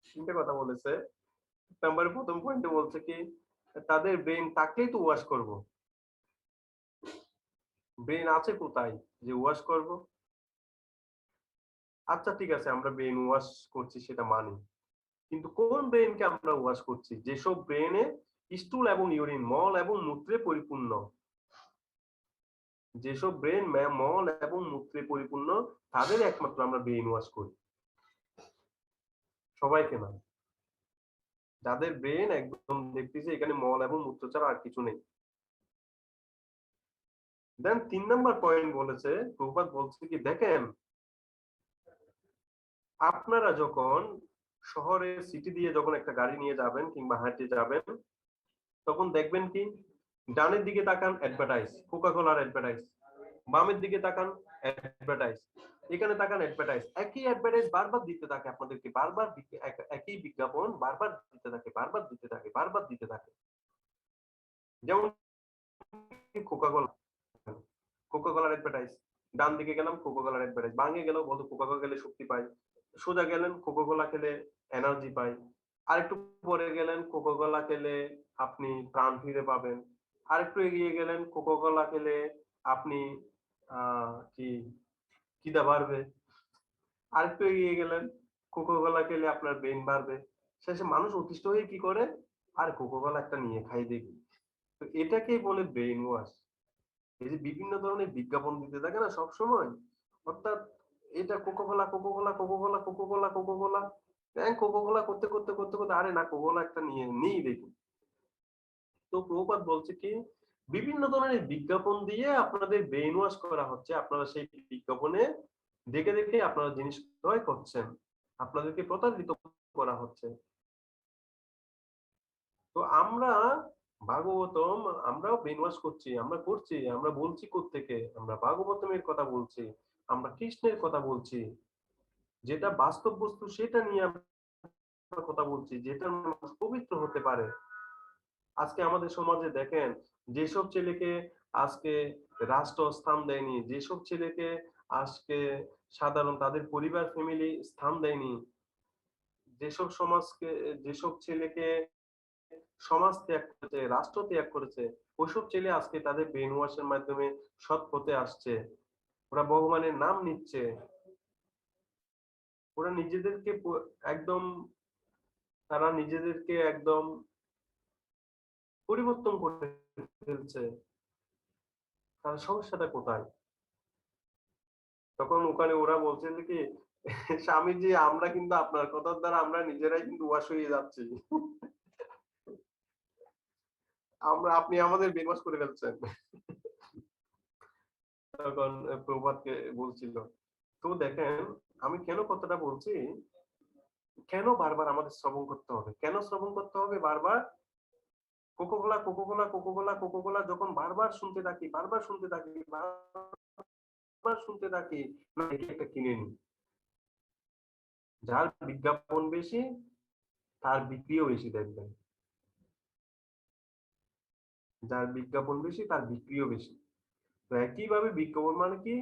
তিনটে কথা বলেছে। নাম্বার প্রথম পয়েন্টে বলছে কি তাদের ব্রেন থাকলেই তো ওয়াশ করব। ব্রেন আছে কোথায় যে ওয়াশ করব? আচ্ছা ঠিক আছে আমরা ব্রেন ওয়াশ করছি সেটা মানি, কিন্তু কোন ব্রেনকে আমরা ওয়াশ করছি? যেসব ব্রেনে স্টুল এবং ইউরিন মল এবং মূত্রে পরিপূর্ণ, যেসব ব্রেন মল এবং মূত্রে পরিপূর্ণ তাদের একমাত্র আমরা ব্রেন ওয়াশ করি, সবাইকে না। যাদের ব্রেন একদম দেখতেছে এখানে মল এবং মূত্র ছাড়া আর কিছু নেই। দেন 3 নাম্বার পয়েন্ট বলেছে, প্রভুপাদ বলছে কি দেখেন আপনারা যখন শহরে সিটি দিয়ে যখন একটা গাড়ি নিয়ে যাবেন কিংবা হাঁটতে যাবেন, তখন দেখবেন কি ডানের দিকে তাকান অ্যাডভার্টাইজ, কোকাকোলার অ্যাডভার্টাইজ, বামের দিকে তাকান অ্যাডভার্টাইজ, এখানে তাকান অ্যাডভার্টাইজ, একই অ্যাডভার্টাইজ বারবার দিতে থাকে আপনাদেরকে, বারবার একই বিজ্ঞাপন বারবার দিতে থাকে, বারবার দিতে থাকে, বারবার দিতে থাকে। যেমন কোকাকোলা, কোকাকোলার অ্যাডভার্টাইজ, ডান দিকে গেলাম কোকাকোলার অ্যাডভার্টাইজ, বাঙে গেলেও বলতো কোকাকোলা খেলে শক্তি পাই, সোজা গেলেন কোকাকোলা খেলে এনার্জি পাই, আরেকটু পরে গেলেন কোকাকোলা খেলে আপনি প্রাণ ফিরে পাবেন, আরেকটু এগিয়ে গেলেন কোকাকোলা খেলে আপনি কি খিদা বাড়বে, আরেকটু এগিয়ে গেলেন কোকাকোলা খেলে আপনার ব্রেন বাড়বে। শেষে মানুষ অতিষ্ঠ হয়ে কি করে, আর কোকাকোলা একটা নিয়ে খাই দেখি। তো এটাকেই বলে ব্রেন ওয়াশ। এই যে বিভিন্ন ধরনের বিজ্ঞাপন দিতে থাকে না সবসময়, অর্থাৎ এটা Coca Cola Coca Cola Coca Cola Coca Cola Coca Cola, Coca Cola করতে করতে করতে করতে আরে না কোকাকোলা একটা নিয়ে নেই দেখি। তো প্রভুপাদ বলছে কি বিভিন্ন ধরনের বিজ্ঞাপন দিয়ে আপনাদের ব্রেন ওয়াশ করা হচ্ছে, আপনারা সেই বিজ্ঞাপনে দেখে দেখে আপনারা জিনিস ক্রয় করছেন, আপনাদেরকে প্রতারিত করা হচ্ছে। তো আমরা ভাগবতম আমরাও ব্রেন ওয়াশ করছি, আমরা করছি, আমরা বলছি কোত্থেকে, আমরা ভাগবতমের কথা বলছি, আমরা কৃষ্ণের কথা বলছি, যেটা বাস্তব বস্তু সেটা নিয়ে আমরা কথা বলছি, যেটা মানুষ পবিত্র হতে পারে। আজকে আমাদের সমাজে দেখেন যেসব ছেলেকে আজকে রাষ্ট্র স্থান দেয়নি, যেসব ছেলেকে আজকে সাধারণ তাদের পরিবার ফ্যামিলি স্থান দেয়নি, যেসব সমাজকে, যেসব ছেলেকে সমাজ ত্যাগ করেছে, রাষ্ট্র ত্যাগ করেছে, ওইসব ছেলে আজকে তাদের ব্রেন ওয়াশের মাধ্যমে সৎ পথে আসছে, ওরা ভগবানের নাম নিচ্ছে, ওরা নিজেদেরকে একদম, তারা নিজেদেরকে একদম পরিবর্তন করে ফেলছে। তার সমস্যাটা কোথায়? তখন ওখানে ওরা বলছে যে কি স্বামীজি আমরা কিন্তু আপনার কথার দ্বারা আমরা নিজেরাই কিন্তু ওয়াশ হয়ে যাচ্ছি, আমরা আপনি আমাদের বেনওয়াশ করে ফেলছেন। তখন প্রভাতকে বলছিল। তো দেখেন আমি কেন কথাটা বলছি, কেন বারবার আমাদের শ্রবণ করতে হবে, কেন শ্রবণ করতে হবে বারবার? কোকাকোলা কোকাকোলা কোকাকোলা কোকাকোলা যখন বারবার শুনতে থাকি, বারবার শুনতে থাকি, বারবার শুনতে থাকি, না এটা একটা কিনে নি। যার বিজ্ঞাপন বেশি তার বিক্রিও বেশি, দেখবেন যার বিজ্ঞাপন বেশি তার বিক্রিও বেশি। তো একইভাবে বিজ্ঞাপন মানে কি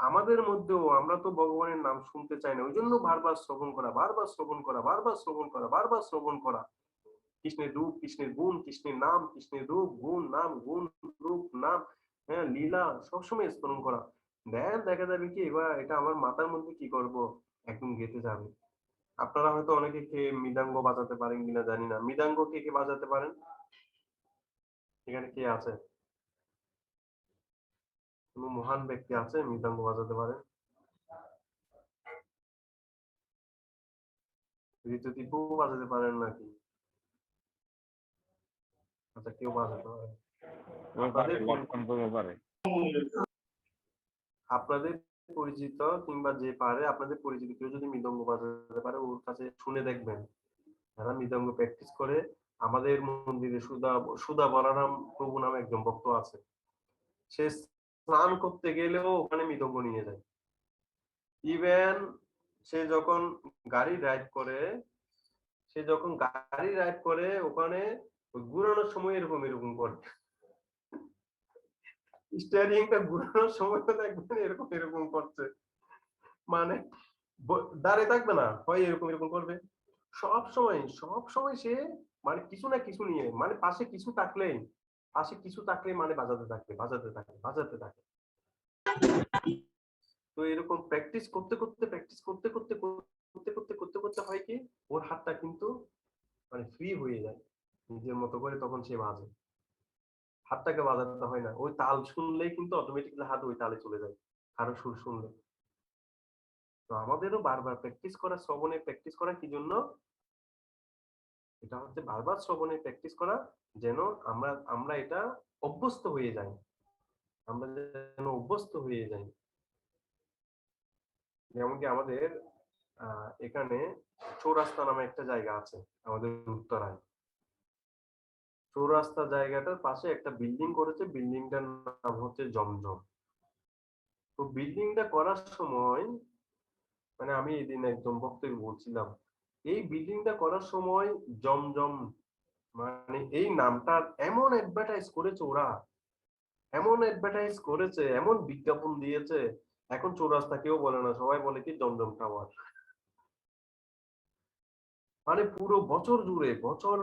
আমাদের মধ্যেও, আমরা তো ভগবানের নাম শুনতে চাই না, ওই জন্য বারবার শ্রবণ করা, বারবার শ্রবণ করা, বারবার শ্রবণ করা, বারবার শ্রবণ করা, কৃষ্ণের রূপ, কৃষ্ণের গুণ, কৃষ্ণের নাম, কৃষ্ণের রূপ, গুণ, নাম, গুণ, রূপ, নাম, হ্যাঁ লীলা সবসময় স্মরণ করা। দেন দেখা যাবে কি এবার এটা আমার মাথার মধ্যে কি করব, একদম গেঁথে যাবে। আপনারা হয়তো অনেকে কে মৃদঙ্গ বাজাতে পারেন কিনা জানি না, মৃদঙ্গ কে কে বাজাতে পারেন? এখানে কে আছে, কোন মহান ব্যক্তি আছে মৃদঙ্গ বাজাতে পারে? ঋতুদীপও বাজাতে পারেন নাকি? আচ্ছা কেউ বাজাতে পারে। আপনাদের লক্ষণ করতে পারে। আপনাদের পরিচিত কিংবা যে পারে, আপনাদের পরিচিত কেউ যদি মৃদঙ্গ বাজাতে পারে ওর কাছে শুনে দেখবেন, যারা মৃদঙ্গ প্র্যাকটিস করে। আমাদের মন্দিরে সুধা সুধা বলারাম প্রভু নামে একজন ভক্ত আছে, সে স্নান করতে গেলেও ওখানে মৃদঙ্গ নিয়ে যায়। ইভেন সে যখন গাড়ি ড্রাইভ করে, সে যখন গাড়ি ড্রাইভ করে ওখানে ঘুরানোর সময় এরকম এরকম করে, স্টিয়ারিংটা ঘুরানোর সময় তো দেখবেন এরকম এরকম করছে, মানে দাঁড়িয়ে থাকবে না, হয় এরকম এরকম করবে। সব সময় সে মানে কিছু না কিছু নিয়ে, মানে পাশে কিছু থাকলেই, পাশে কিছু থাকলে মানে বাজাতে থাকবে, বাজাতে থাকে, বাজাতে থাকে। তো এরকম প্র্যাকটিস করতে করতে, প্র্যাকটিস করতে করতে করতে করতে করতে করতে হয় কি ওর হাতটা কিন্তু মানে ফ্রি হয়ে যায় নিজের মতো করে, তখন সে বাজে। হাতটাকে বাজাতে হয় না, ওই তাল শুনলেই কিন্তু অটোমেটিক্যালি হাত ওই তালে চলে যায়, কারো সুর শুনলে। তো আমাদেরও বারবার প্র্যাকটিস করা, শ্রবণে প্র্যাকটিস করা কি জন্য? এটা হচ্ছে বারবার শ্রবণে প্র্যাকটিস করা, যেন আমরা আমরা এটা অভ্যস্ত হয়ে যাই, আমরা যেন অভ্যস্ত হয়ে যাই। যেমন কি আমাদের এখানে চৌরাস্তা নামে একটা জায়গা আছে আমাদের উত্তরায়। চৌরাস্তা জায়গাটার পাশে একটা বিল্ডিং করেছে, বিল্ডিংটার নাম হচ্ছে জমজম। তো বিল্ডিংটা করার সময় মানে আমি এদিন একজন বক্তাকে বলছিলাম, এই বিল্ডিংটা করার সময় জমজম মানে এই নামটার এমন অ্যাডভার্টাইজ করেছে ওরা, এমন অ্যাডভার্টাইজ করেছে, এমন বিজ্ঞাপন দিয়েছে, এখন চৌরাস্তা কেউ বলে না, সবাই বলে কি জমজম টাওয়ার। মানে পুরো বছর জুড়ে, বছর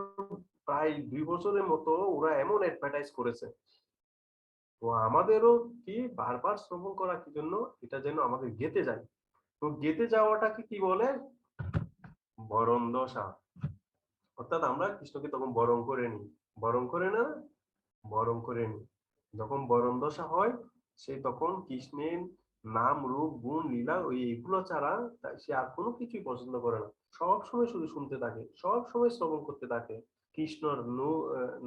প্রায় 2 বছরের মতো ওরা এমন অ্যাডভার্টাইজ করেছে। তো আমাদেরও কি বারবার শ্রবণ করা কি জন্য, এটা যেন আমাদের গেঁথে যায়। তো গেঁথে যাওয়াটাকে কি বলে, বরণ দশা। অর্থাৎ আমরা কৃষ্ণকে তখন বরণ করে নিই, বরণ করে না, বরণ করে নিই। যখন বরণ দশা হয় সে তখন কৃষ্ণের নাম রূপ গুণ লীলা ওই এগুলো ছাড়া সে আর কোনো কিছুই পছন্দ করে না। সব সময় শুধু শুনতে থাকে, সব সময় শ্রবণ করতে থাকে কৃষ্ণর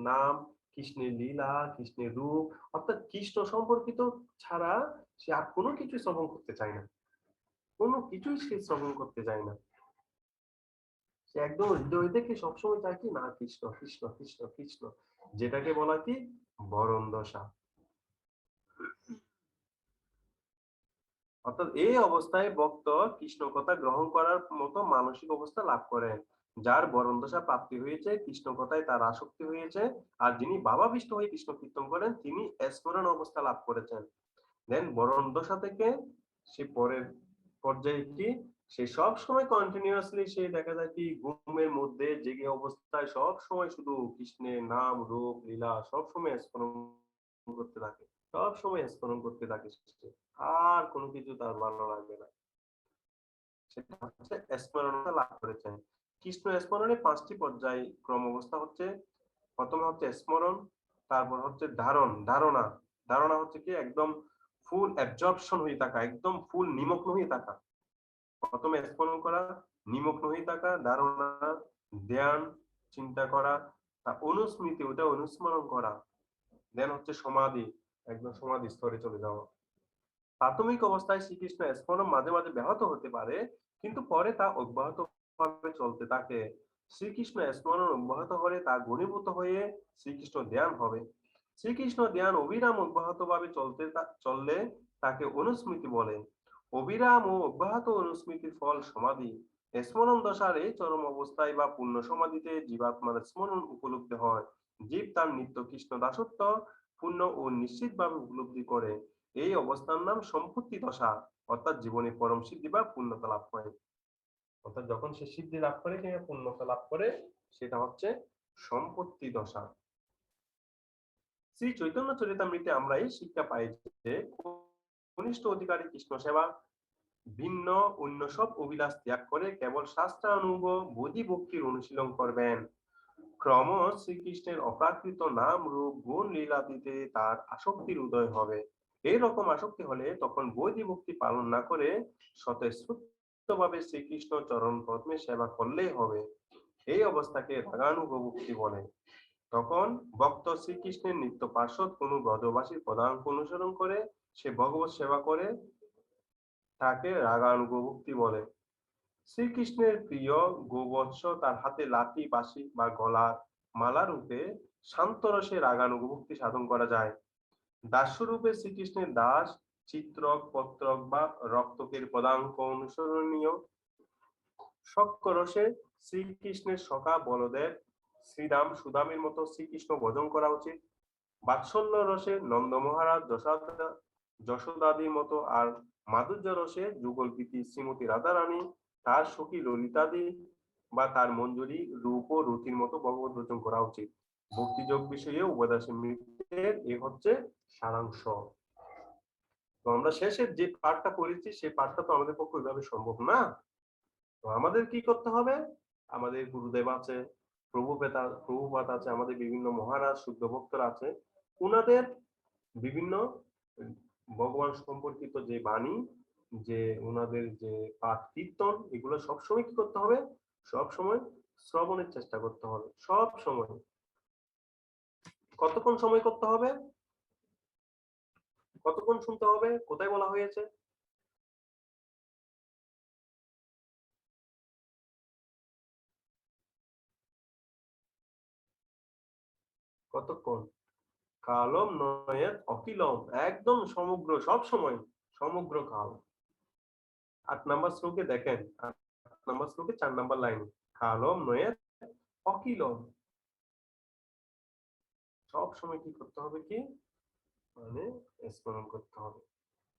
নাম, কৃষ্ণের লীলা, কৃষ্ণের রূপ, অর্থাৎ কৃষ্ণ সম্পর্কিত ছাড়া সে আর কোনো কিছু শ্রবণ করতে চায় না, কোনো কিছুই সে শ্রবণ করতে চায় না। সে একদম হৃদয় থেকে সবসময় চায় কি না কৃষ্ণ কৃষ্ণ কৃষ্ণ কৃষ্ণ, যেটাকে বলা কি বরণ দশা। অর্থাৎ এই অবস্থায় ভক্ত কৃষ্ণ কথা গ্রহণ করার মতো মানসিক অবস্থা লাভ করেন। যার বরণ দশা প্রাপ্তি হয়েছে, কৃষ্ণ কথায় তার আসক্তি হয়েছে, আর যিনি ভাবাবিষ্ট হয়ে কৃষ্ণ কীর্তন করেন তিনি স্মরণ অবস্থা লাভ করেছেন। দেন বরণ দশা থেকে সে পরের পর্যায়ে কি, সে সব সময় কন্টিনিউয়াসলি সে দেখা যায় কি ঘুমের মধ্যে জেগে অবস্থায় সব সময় শুধু কৃষ্ণের নাম রূপ লীলা সব সময় স্মরণ করতে থাকে, সব সময় স্মরণ করতে থাকে সে। আর কোনো কিছু তার ভালো লাগবে না, সেটা হচ্ছে স্মরণতা লাভ করেছেন। কৃষ্ণ স্মরণে 5টি পর্যায় ক্রম অবস্থা হচ্ছে, প্রথমে হচ্ছে স্মরণ, তারপর হচ্ছে ধারণ, ধারণা। ধারণা হচ্ছে কি একদম ফুল অ্যাবজর্পশন হয়ে থাকা, একদম ফুল নিমগ্ন হয়ে থাকা। প্রথমে স্মরণ করা, নিমগ্ন হয়ে থাকা, ধারণা, ধ্যান, চিন্তা করা, অনুস্মৃতি, ওটা অনুস্মরণ করা, দেন হচ্ছে সমাধি, একদম সমাধি স্তরে চলে যাওয়া। প্রাথমিক অবস্থায় শ্রীকৃষ্ণ স্মরণ মাঝে মাঝে ব্যাহত হতে পারে, কিন্তু পরে তা অব্যাহত ভাবে চলতে থাকে। শ্রীকৃষ্ণ স্মরণ অব্যাহত হলে তা ঘনীভূত হয়ে শ্রীকৃষ্ণ ধ্যান হবে। শ্রীকৃষ্ণ ধ্যান অবিরাম অব্যাহত ভাবে চললে তাকে অনুস্মৃতি বলে। অবিরাম ও অব্যাহত অনুস্মৃতির ফল সমাধি। স্মরণ দশার এই চরম অবস্থায় বা পূর্ণ সমাধিতে জীবাত্মার স্মরণ উপলব্ধি হয়। জীব তার নিত্য কৃষ্ণ দাসত্ব পূর্ণ ও নিশ্চিত ভাবে উপলব্ধি করে। এই অবস্থার নাম সম্পত্তি দশা, অর্থাৎ জীবনে পরম সিদ্ধি বা পূর্ণতা লাভ করে। অর্থাৎ যখন সে সিদ্ধি লাভ করে কিংবা পূর্ণতা লাভ করে সেটা হচ্ছে সম্পত্তি দশা। শ্রী চৈতন্য চরিতামৃতে আমরা এই শিক্ষা পাই যে কনিষ্ঠ অধিকারী কৃষ্ণ সেবা ভিন্ন অন্য সব অভিলাষ ত্যাগ করে কেবল শাস্ত্রানুভব বোধি ভক্তির অনুশীলন করবেন। ক্রম শ্রীকৃষ্ণের অপ্রাকৃত নাম রূপ গুণ লীলাদিতে তার আসক্তির উদয় হবে। এইরকম আসক্তি হলে তখন বৈধি ভক্তি পালন না করে স্বতঃস্ফূর্তভাবে শ্রীকৃষ্ণ চরণ পদ্মে সেবা করলেই হবে। এই অবস্থাকে রাগানুগ ভক্তি বলে। তখন ভক্ত শ্রীকৃষ্ণের নিত্য পার্শ্বদ কোনো ব্রজবাসীর পদাঙ্ক অনুসরণ করে সে ভগবত সেবা করে, তাকে রাগানুগ ভক্তি বলে। শ্রীকৃষ্ণের প্রিয় গোবৎস তার হাতে লাঠি বাঁশি বা গলার মালা রূপে শান্তরসে রাগানুভক্তি সাধন করা যায়। দাস্যরূপে শ্রীকৃষ্ণের দাস চিত্রক পত্রক বা রক্তকের পদাঙ্ক অনুসরণীয়। শক্করসে শ্রীকৃষ্ণের সখা বলদেব শ্রীরাম সুদামের মতো শ্রীকৃষ্ণ ভজন করা উচিত। বাৎসল্য রসে নন্দ মহারাজ যশোদাদির মতো, আর মাধুর্য রসে যুগলপ্রীতি শ্রীমতী রাধারানী তার সখী ললিতাদি বা তার মঞ্জুরি রূপ ও রতির মতো ভগবত ভজন করা উচিত। ভক্তিযোগ বিষয়ে উপদেশের এ হচ্ছে সারাংশ। তো আমরা শেষের যে পাঠটা করেছি সেই পাঠটা তো আমাদের পক্ষে ওইভাবে সম্ভব না। তো আমাদের কি করতে হবে, আমাদের গুরুদেব আছে, প্রভুপাদ আছে, আমাদের বিভিন্ন মহারাজ শুদ্ধ ভক্তরা আছে, উনাদের বিভিন্ন ভগবান সম্পর্কিত যে বাণী, যে ওনাদের যে পাঠ কীর্তন, এগুলো সবসময় কি করতে হবে, সবসময় শ্রবণের চেষ্টা করতে হবে। সব সময় কতক্ষণ সময় করতে হবে, কতক্ষণ শুনতে হবে, কোথায় বলা হয়েছে? কতক্ষণ? কালম নয়েত অকিলম, একদম সমগ্র, সব সময় সমগ্র কাল। 8 নাম্বার শ্লোকে দেখেন, 8 নাম্বার শ্লোকে 4 নাম্বার লাইনে কালম নয়েত অকিলম, সব সময় কি করতে হবে, কি মানে স্মরণ করতে হবে।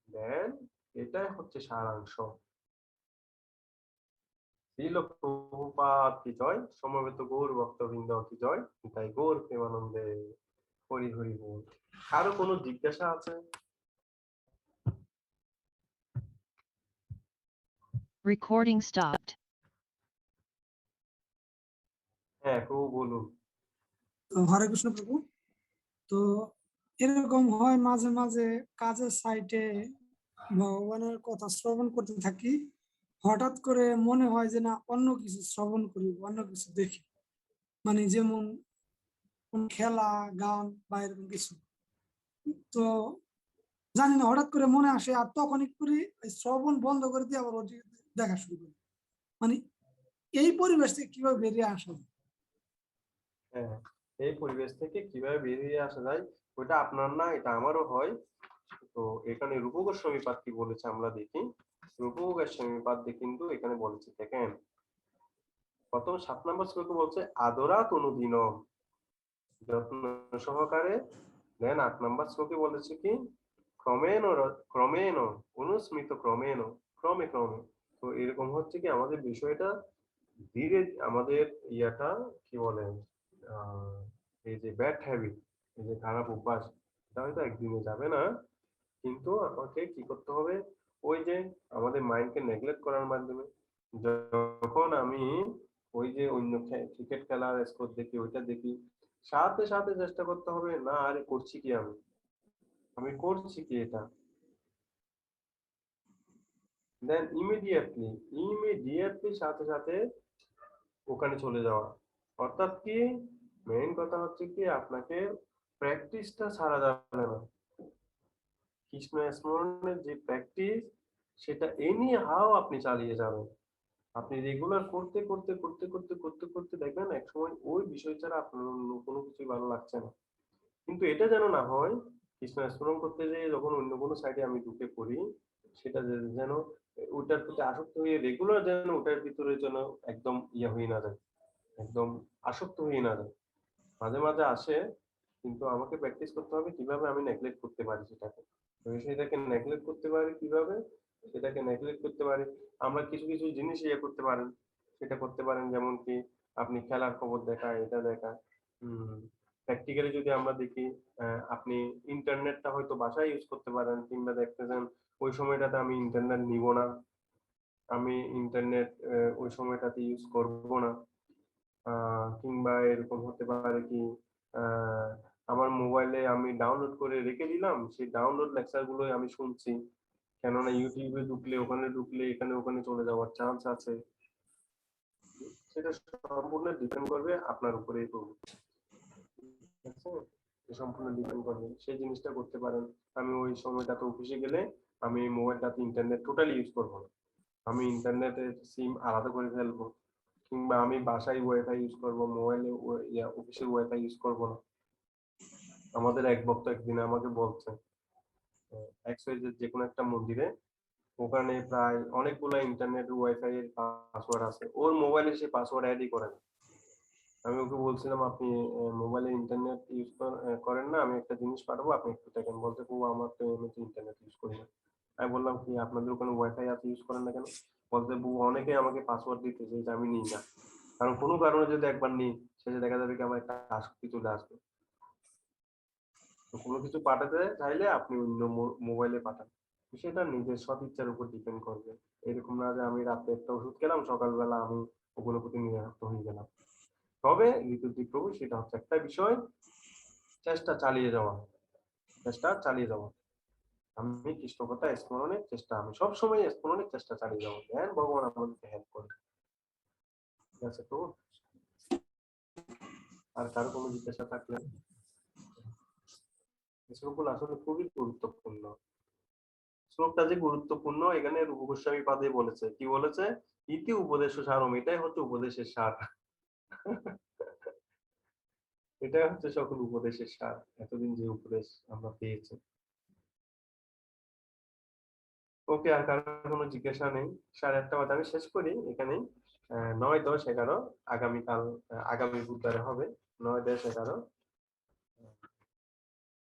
দেন এটাই হচ্ছে সারাংশ। শ্রীল প্রভুপাদ কি জয়, সমবেত গৌর ভক্তবৃন্দ কি জয়, তাই গৌর প্রেমানন্দে, হরি হরি বল। কারো কোনো জিজ্ঞাসা আছে? Recording stopped. হ্যাঁ, প্রভু বলুন। তো হরে কৃষ্ণ প্রভু। তো এরকম হয় মাঝে মাঝে কাজের সাইটে ভগবানের কথা শ্রবণ করতে থাকি, হঠাৎ করে মনে হয় যে না অন্য কিছু শ্রবণ করি, অন্য কিছু দেখি, মানে যেমন কোন খেলা, গান বা এরকম কিছু। তো জানি না হঠাৎ করে মনে আসে, আর তখনই করি ওই শ্রবণ বন্ধ করে দিয়ে আবার ওটি দেখা শুরু করি। মানে এই পরিবেশ থেকে কিভাবে বেরিয়ে আসা যায়? হ্যাঁ, এই পরিবেশ থেকে কিভাবে বেরিয়ে আসা যায়, ওটা আপনার না, এটা আমারও হয়। তো এখানে রূপ গোস্বামীপাদ কি বলেছে আমরা দেখি। রূপ গোস্বামীপাদ কিন্তু এখানে বলেছে, দেখেন প্রথম 7 নম্বর শ্লোকে বলছে আদরা তনুদিন, যত্ন সহকারে। দেন 8 নম্বর শ্লোকে বলেছে কি ক্রমেণ ক্রমেণ অনুস্মৃত ক্রমেণ, ক্রমে ক্রমে। তো এরকম হচ্ছে কি আমাদের বিষয়টা ধীরে, আমাদের ইয়াটা কি বলে, আহ এই যে ব্যাড হ্যাবিট, এই যে খারাপ অভ্যাস, এটা হয়তো একদিনে যাবে না, কিন্তু আমাকে কি করতে হবে, ওই যে আমাদের মাইন্ডকে নেগলেক্ট করার মাধ্যমে, যখন আমি ওই যে অন্য ক্রিকেট খেলার স্কোর দেখি, ওইটা দেখি, সাথে সাথে চেষ্টা করতে হবে, না আরে করছি কি, আমি আমি করছি কি এটা। দেন ইমিডিয়েটলি সাথে সাথে ওখানে চলে যাওয়া। অর্থাৎ কি, মেইন কথা হচ্ছে কি আপনাকে প্র্যাকটিসটা ছাড়া যাবে না। কৃষ্ণ স্মরণের যে প্র্যাকটিস, সেটা এনি হাও আপনি চালিয়ে যাবেন। আপনি রেগুলার করতে করতে করতে করতে করতে করতে দেখবেন একসময় ওই বিষয় ছাড়া আপনার অন্য কোনো কিছুই ভালো লাগছে না। কিন্তু এটা যেন না হয় কৃষ্ণ স্মরণ করতে যেয়ে যখন অন্য কোনো সাইডে আমি ঢুকে পড়ি, সেটা যেন ওটার প্রতি আসক্ত হয়ে রেগুলার যেন ওটার ভিতরে যেন একদম ইয়ে হয়ে না যায়, একদম আসক্ত হয়ে না যায়। মাঝে মাঝে আসে, কিন্তু আমাকে প্র্যাকটিস করতে হবে কিভাবে আমি নেগলেক্ট করতে পারি সেটাকে। আমি সেটাকে নেগলেক্ট করতে পারি কিভাবে, সেটাকে নেগলেক্ট করতে পারি আমরা কিছু কিছু জিনিস ইয়ে করতে পারেন, সেটা করতে পারেন যেমন কি আপনি খেলার খবর দেখা, এটা দেখা। প্র্যাকটিক্যালি যদি আমরা দেখি, আপনি ইন্টারনেটটা হয়তো বাসায় ইউজ করতে পারেন, কিংবা দেখতেছেন ওই সময়টাতে আমি ইন্টারনেট নিব না, আমি ইন্টারনেট ওই সময়টাতে ইউজ করব না। কিংবা এরকম হতে পারে কি, আহ, আমার মোবাইলে আমি ডাউনলোড করে রেখে দিলাম, সেই ডাউনলোড লেকচার গুলোই আমি শুনছি, কেননা ইউটিউবে ঢুকলে, ওখানে ঢুকলে এখানে ওখানে চলে যাওয়ার চান্স আছে। সেটা সম্পূর্ণ ডিপেন্ড করবে আপনার উপরে, ঠিক আছে? সম্পূর্ণ ডিপেন্ড করবে, সেই জিনিসটা করতে পারেন। আমি ওই সময়টাতে অফিসে গেলে আমি মোবাইলটাতে ইন্টারনেট টোটালি ইউজ করবো না, আমি ইন্টারনেটের সিম আলাদা করে ফেলবো, কিংবা আমি বাসায় ওয়াইফাই ইউজ করবো, মোবাইলে অফিসের ওয়াইফাই ইউজ করবো না। আমাদের এক বক্তা একদিন আমাকে বলছে, এক্সওয়াইজেড যে কোনো একটা মন্দিরে, ওখানে প্রায় অনেকগুলো ইন্টারনেট ওয়াইফাই এর পাসওয়ার্ড আছে, ওর মোবাইলে সে পাসওয়ার্ড অ্যাডই করে না। আমি ওকে বলছিলাম আপনি মোবাইলে ইন্টারনেট ইউজ করেন না, আমি একটা জিনিস পাঠাবো আপনি একটু দেখেন। বলতে ও আমার তো এমনিতে ইন্টারনেট ইউজ করি না। আমি বললাম কি আপনাদের ওখানে ওয়াইফাই আছে, ইউজ করেন না কেন? বলতে বউ অনেকে আমাকে পাসওয়ার্ড দিতেছে, যে আমি নিই না, কারণ কোনো কারণে যদি একবার নিই, শেষে দেখা যাবে কি আমার একটা আসক্তি চলে আসবে। তো কোনো কিছু পাঠাতে চাইলে আপনি অন্য মোবাইলে পাঠান, সেটা নিজের সৎ ইচ্ছার উপর ডিপেন্ড করবে। এরকম না যে আমি রাতে একটা ওষুধ খেলাম, সকালবেলা আমি ওগুলোর প্রতি নিরাসক্ত হয়ে গেলাম। তবে ঋতুদ্বীপ প্রভু সেটা হচ্ছে একটা বিষয়, চেষ্টা চালিয়ে যাওয়া, চেষ্টা চালিয়ে যাওয়া। আমি কৃষ্ণ কথা স্মরণের চেষ্টা, আমি সবসময় স্মরণের চেষ্টা চালিয়ে যাবো, ধ্যান ভগবান আমাদেরকে হেল্প করবে। ঠিক আছে প্রভু? আর কারো কোনো জিজ্ঞাসা থাকলে, শ্লোকগুলো আসলে খুবই গুরুত্বপূর্ণ। শ্লোকটা যে গুরুত্বপূর্ণ, এখানে রূপ গোস্বামী পাদে বলেছে, কি বলেছে, ইতি উপদেশ সারম, এটাই হচ্ছে উপদেশের সার। এটা হচ্ছে সকল উপদেশের সার, এতদিন যে উপদেশ আমরা পেয়েছি। ওকে, আর কারো কোনো জিজ্ঞাসা নেই? 8:30 বাজে আমি শেষ করি এখানেই। 9, 10, 11 আগামীকাল, আগামী বুধবারে হবে 9, 10, 11।